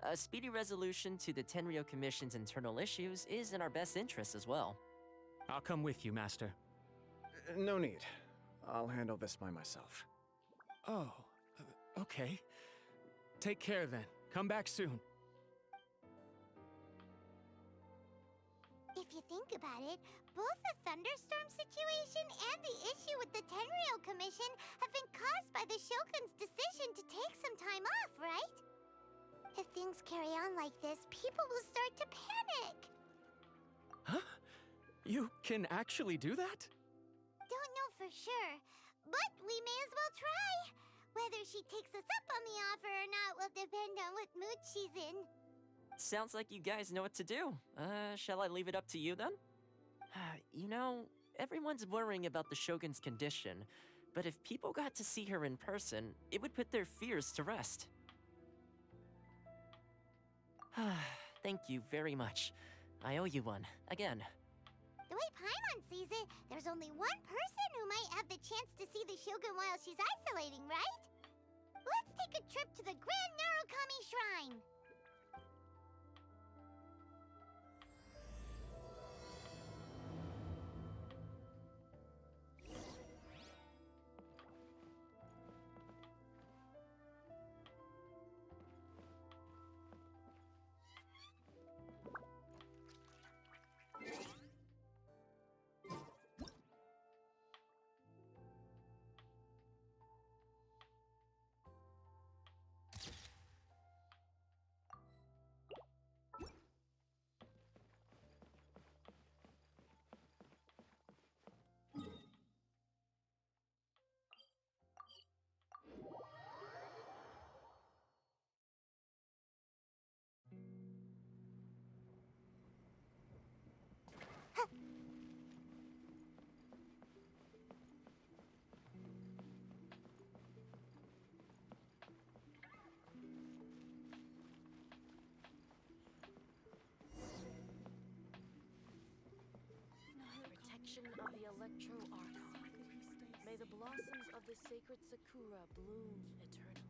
Speaker 5: A speedy resolution to the Tenryo Commission's internal issues is in our best interest as well.
Speaker 16: I'll come with you, Master.
Speaker 15: No need. I'll handle this by myself.
Speaker 16: Oh, okay. Take care then. Come back soon.
Speaker 4: If you think about it, both the thunderstorm situation and the issue with the Tenryo Commission have been caused by the Shogun's decision to take some time off, right? If things carry on like this, people will start to panic.
Speaker 16: Huh? You can actually do that?
Speaker 4: Don't know for sure, but we may as well try. Whether she takes us up on the offer or not will depend on what mood she's in.
Speaker 5: Sounds like you guys know what to do. Shall I leave it up to you then? You know, everyone's worrying about the Shogun's condition, but if people got to see her in person, it would put their fears to rest. Thank you very much. I owe you one, again.
Speaker 4: The way Paimon sees it, there's only one person who might have the chance to see the Shogun while she's isolating, right? Let's take a trip to the Grand Narukami Shrine!
Speaker 9: the blossoms of the sacred sakura bloom eternally.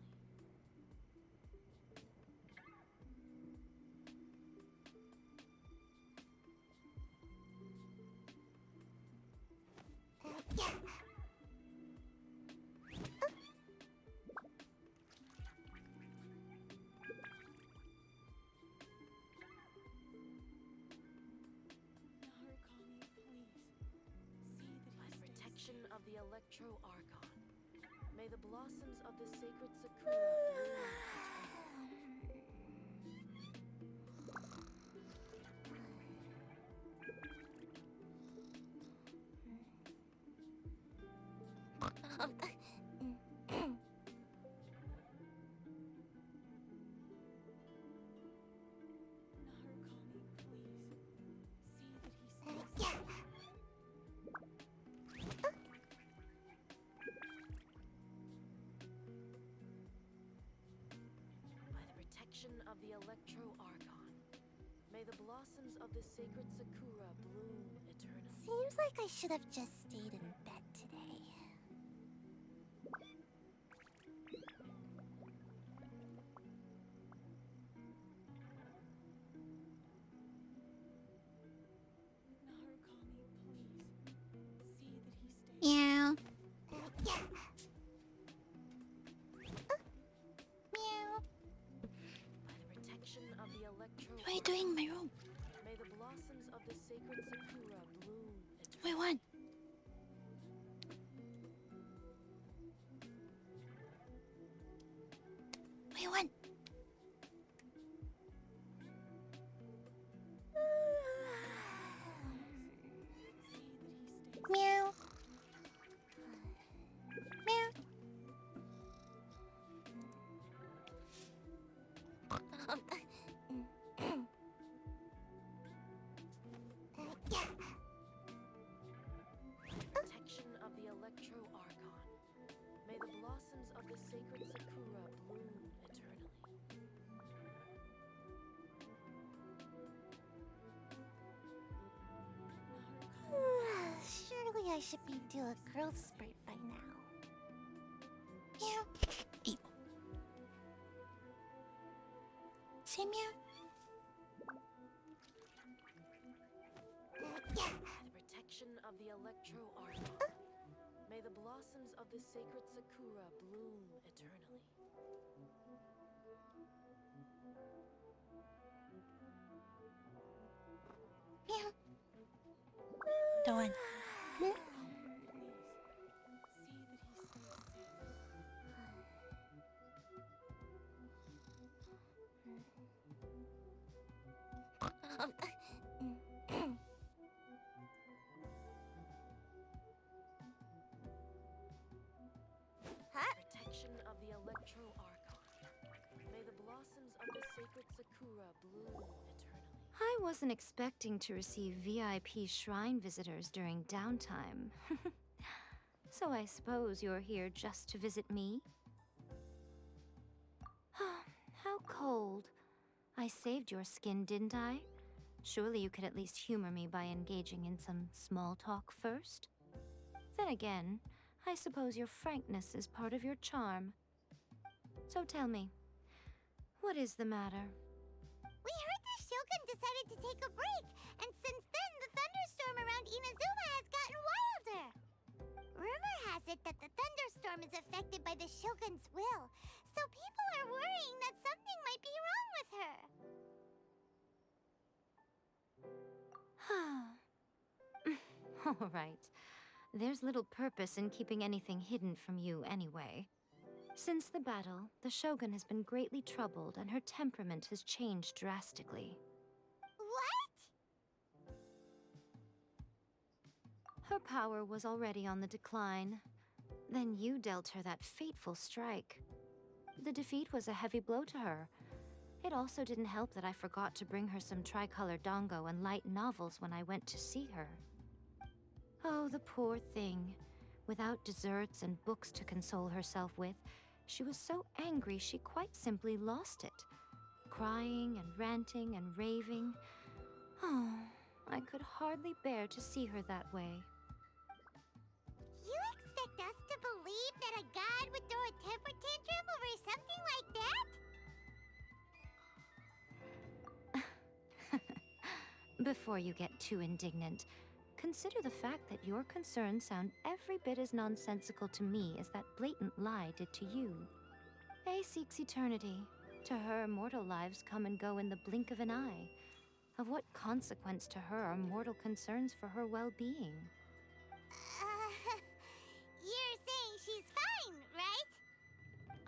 Speaker 9: Of the Electro Archon. May the blossoms of the sacred sakura of the Electro Archon. May the blossoms of the sacred sakura bloom eternally.
Speaker 4: Seems like I should have just stayed in bed today.
Speaker 9: Meow.
Speaker 12: What are you doing in my room?
Speaker 9: May the blossoms of the sacred sakura bloom eternally.
Speaker 12: Wait, what? Wait, what?
Speaker 4: Meow. Meow.
Speaker 9: Protection of the Electro Archon. May the blossoms of the sacred sakura bloom eternally.
Speaker 4: Surely I should be due a growth spurt by now.
Speaker 12: Meow. Hey. Say meow.
Speaker 9: The protection of the Electro Archon. May the blossoms of the sacred sakura bloom eternally.
Speaker 12: Meow. Don't want.
Speaker 9: Protection of the Electro Archon. May the blossoms of the sacred sakura bloom eternally.
Speaker 2: I wasn't expecting to receive VIP shrine visitors during downtime. So I suppose you're here just to visit me? How cold. I saved your skin, didn't I? Surely you could at least humor me by engaging in some small talk first? Then again, I suppose your frankness is part of your charm. So tell me, what is the matter?
Speaker 4: We heard the Shogun decided to take a break, and since then the thunderstorm around Inazuma has gotten wilder. Rumor has it that the thunderstorm is affected by the Shogun's will, so people are worrying that something might be wrong with her.
Speaker 2: All right. There's little purpose in keeping anything hidden from you anyway. Since the battle, the Shogun has been greatly troubled and her temperament has changed drastically.
Speaker 4: What?
Speaker 2: Her power was already on the decline. Then you dealt her that fateful strike. The defeat was a heavy blow to her. It also didn't help that I forgot to bring her some tricolor dango and light novels when I went to see her. Oh, the poor thing. Without desserts and books to console herself with, she was so angry she quite simply lost it. Crying and ranting and raving. Oh, I could hardly bear to see her that way.
Speaker 4: You expect us
Speaker 2: Before you get too indignant, consider the fact that your concerns sound every bit as nonsensical to me as that blatant lie did to you. Faye seeks eternity. To her, mortal lives come and go in the blink of an eye. Of what consequence to her are mortal concerns for her well-being?
Speaker 4: You're saying she's fine, right?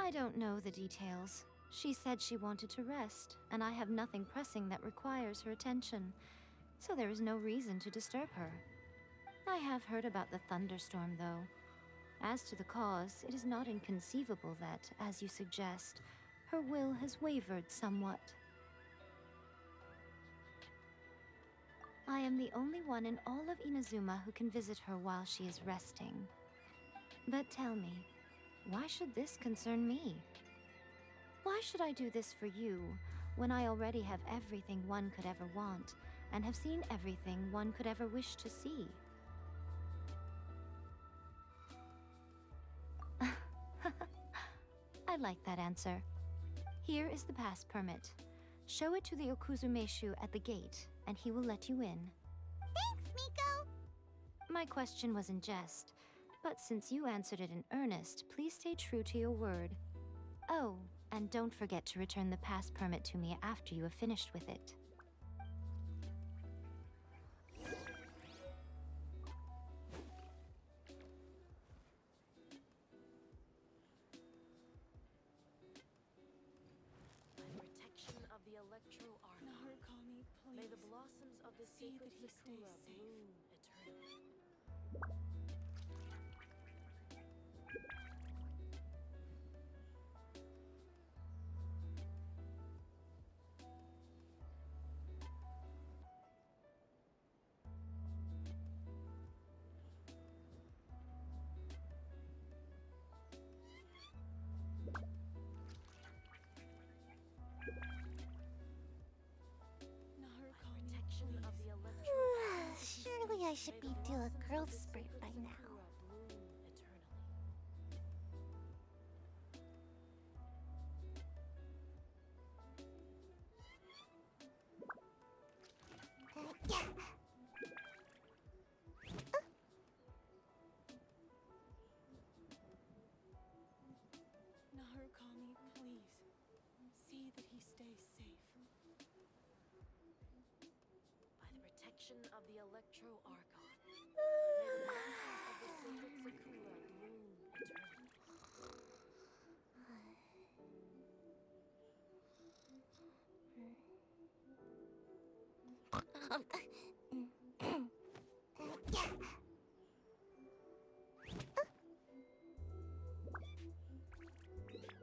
Speaker 2: I don't know the details. She said she wanted to rest, and I have nothing pressing that requires her attention, so there is no reason to disturb her. I have heard about the thunderstorm, though. As to the cause, it is not inconceivable that, as you suggest, her will has wavered somewhat. I am the only one in all of Inazuma who can visit her while she is resting. But tell me, why should this concern me? Why should I do this for you, when I already have everything one could ever want, and have seen everything one could ever wish to see? I like that answer. Here is the pass permit. Show it to the Okuzumeshu at the gate, and he will let you in.
Speaker 4: Thanks, Miko!
Speaker 2: My question was in jest, but since you answered it in earnest, please stay true to your word. Oh, and don't forget to return the pass permit to me after you have finished with it.
Speaker 9: May the blossoms of the sacred sakura bloom eternally.
Speaker 4: Surely I should be due a growth spurt by now.
Speaker 3: Narukami, please. See that he stays safe.
Speaker 9: By the protection of the Electro Archon, may the blossoms of the sacred sakura bloom eternally.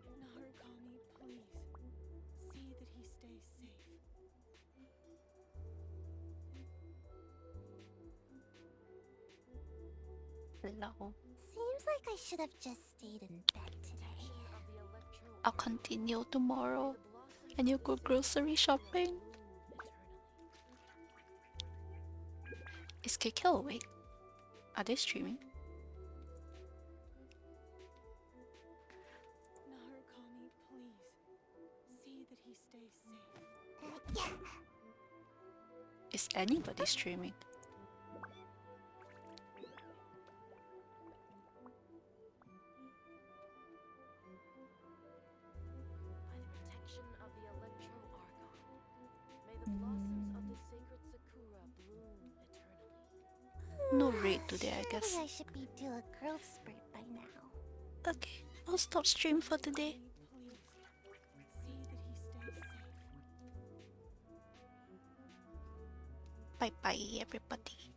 Speaker 3: Narukami, please. See that he stays safe.
Speaker 17: Hello.
Speaker 4: Seems like I should have just stayed in bed today.
Speaker 17: I'll continue tomorrow. And you go grocery shopping. Is KK awake? Are they streaming?
Speaker 3: Narukami, please. See that he stays safe.
Speaker 17: Is anybody streaming?
Speaker 9: By the protection of the Electro Archon, may the blossoms of the sacred sakura bloom eternally.
Speaker 17: No raid today, I guess.
Speaker 4: Surely I should be due a growth spurt by now.
Speaker 17: Okay, I'll stop stream for today.
Speaker 3: See that he stays safe.
Speaker 17: Bye bye, everybody.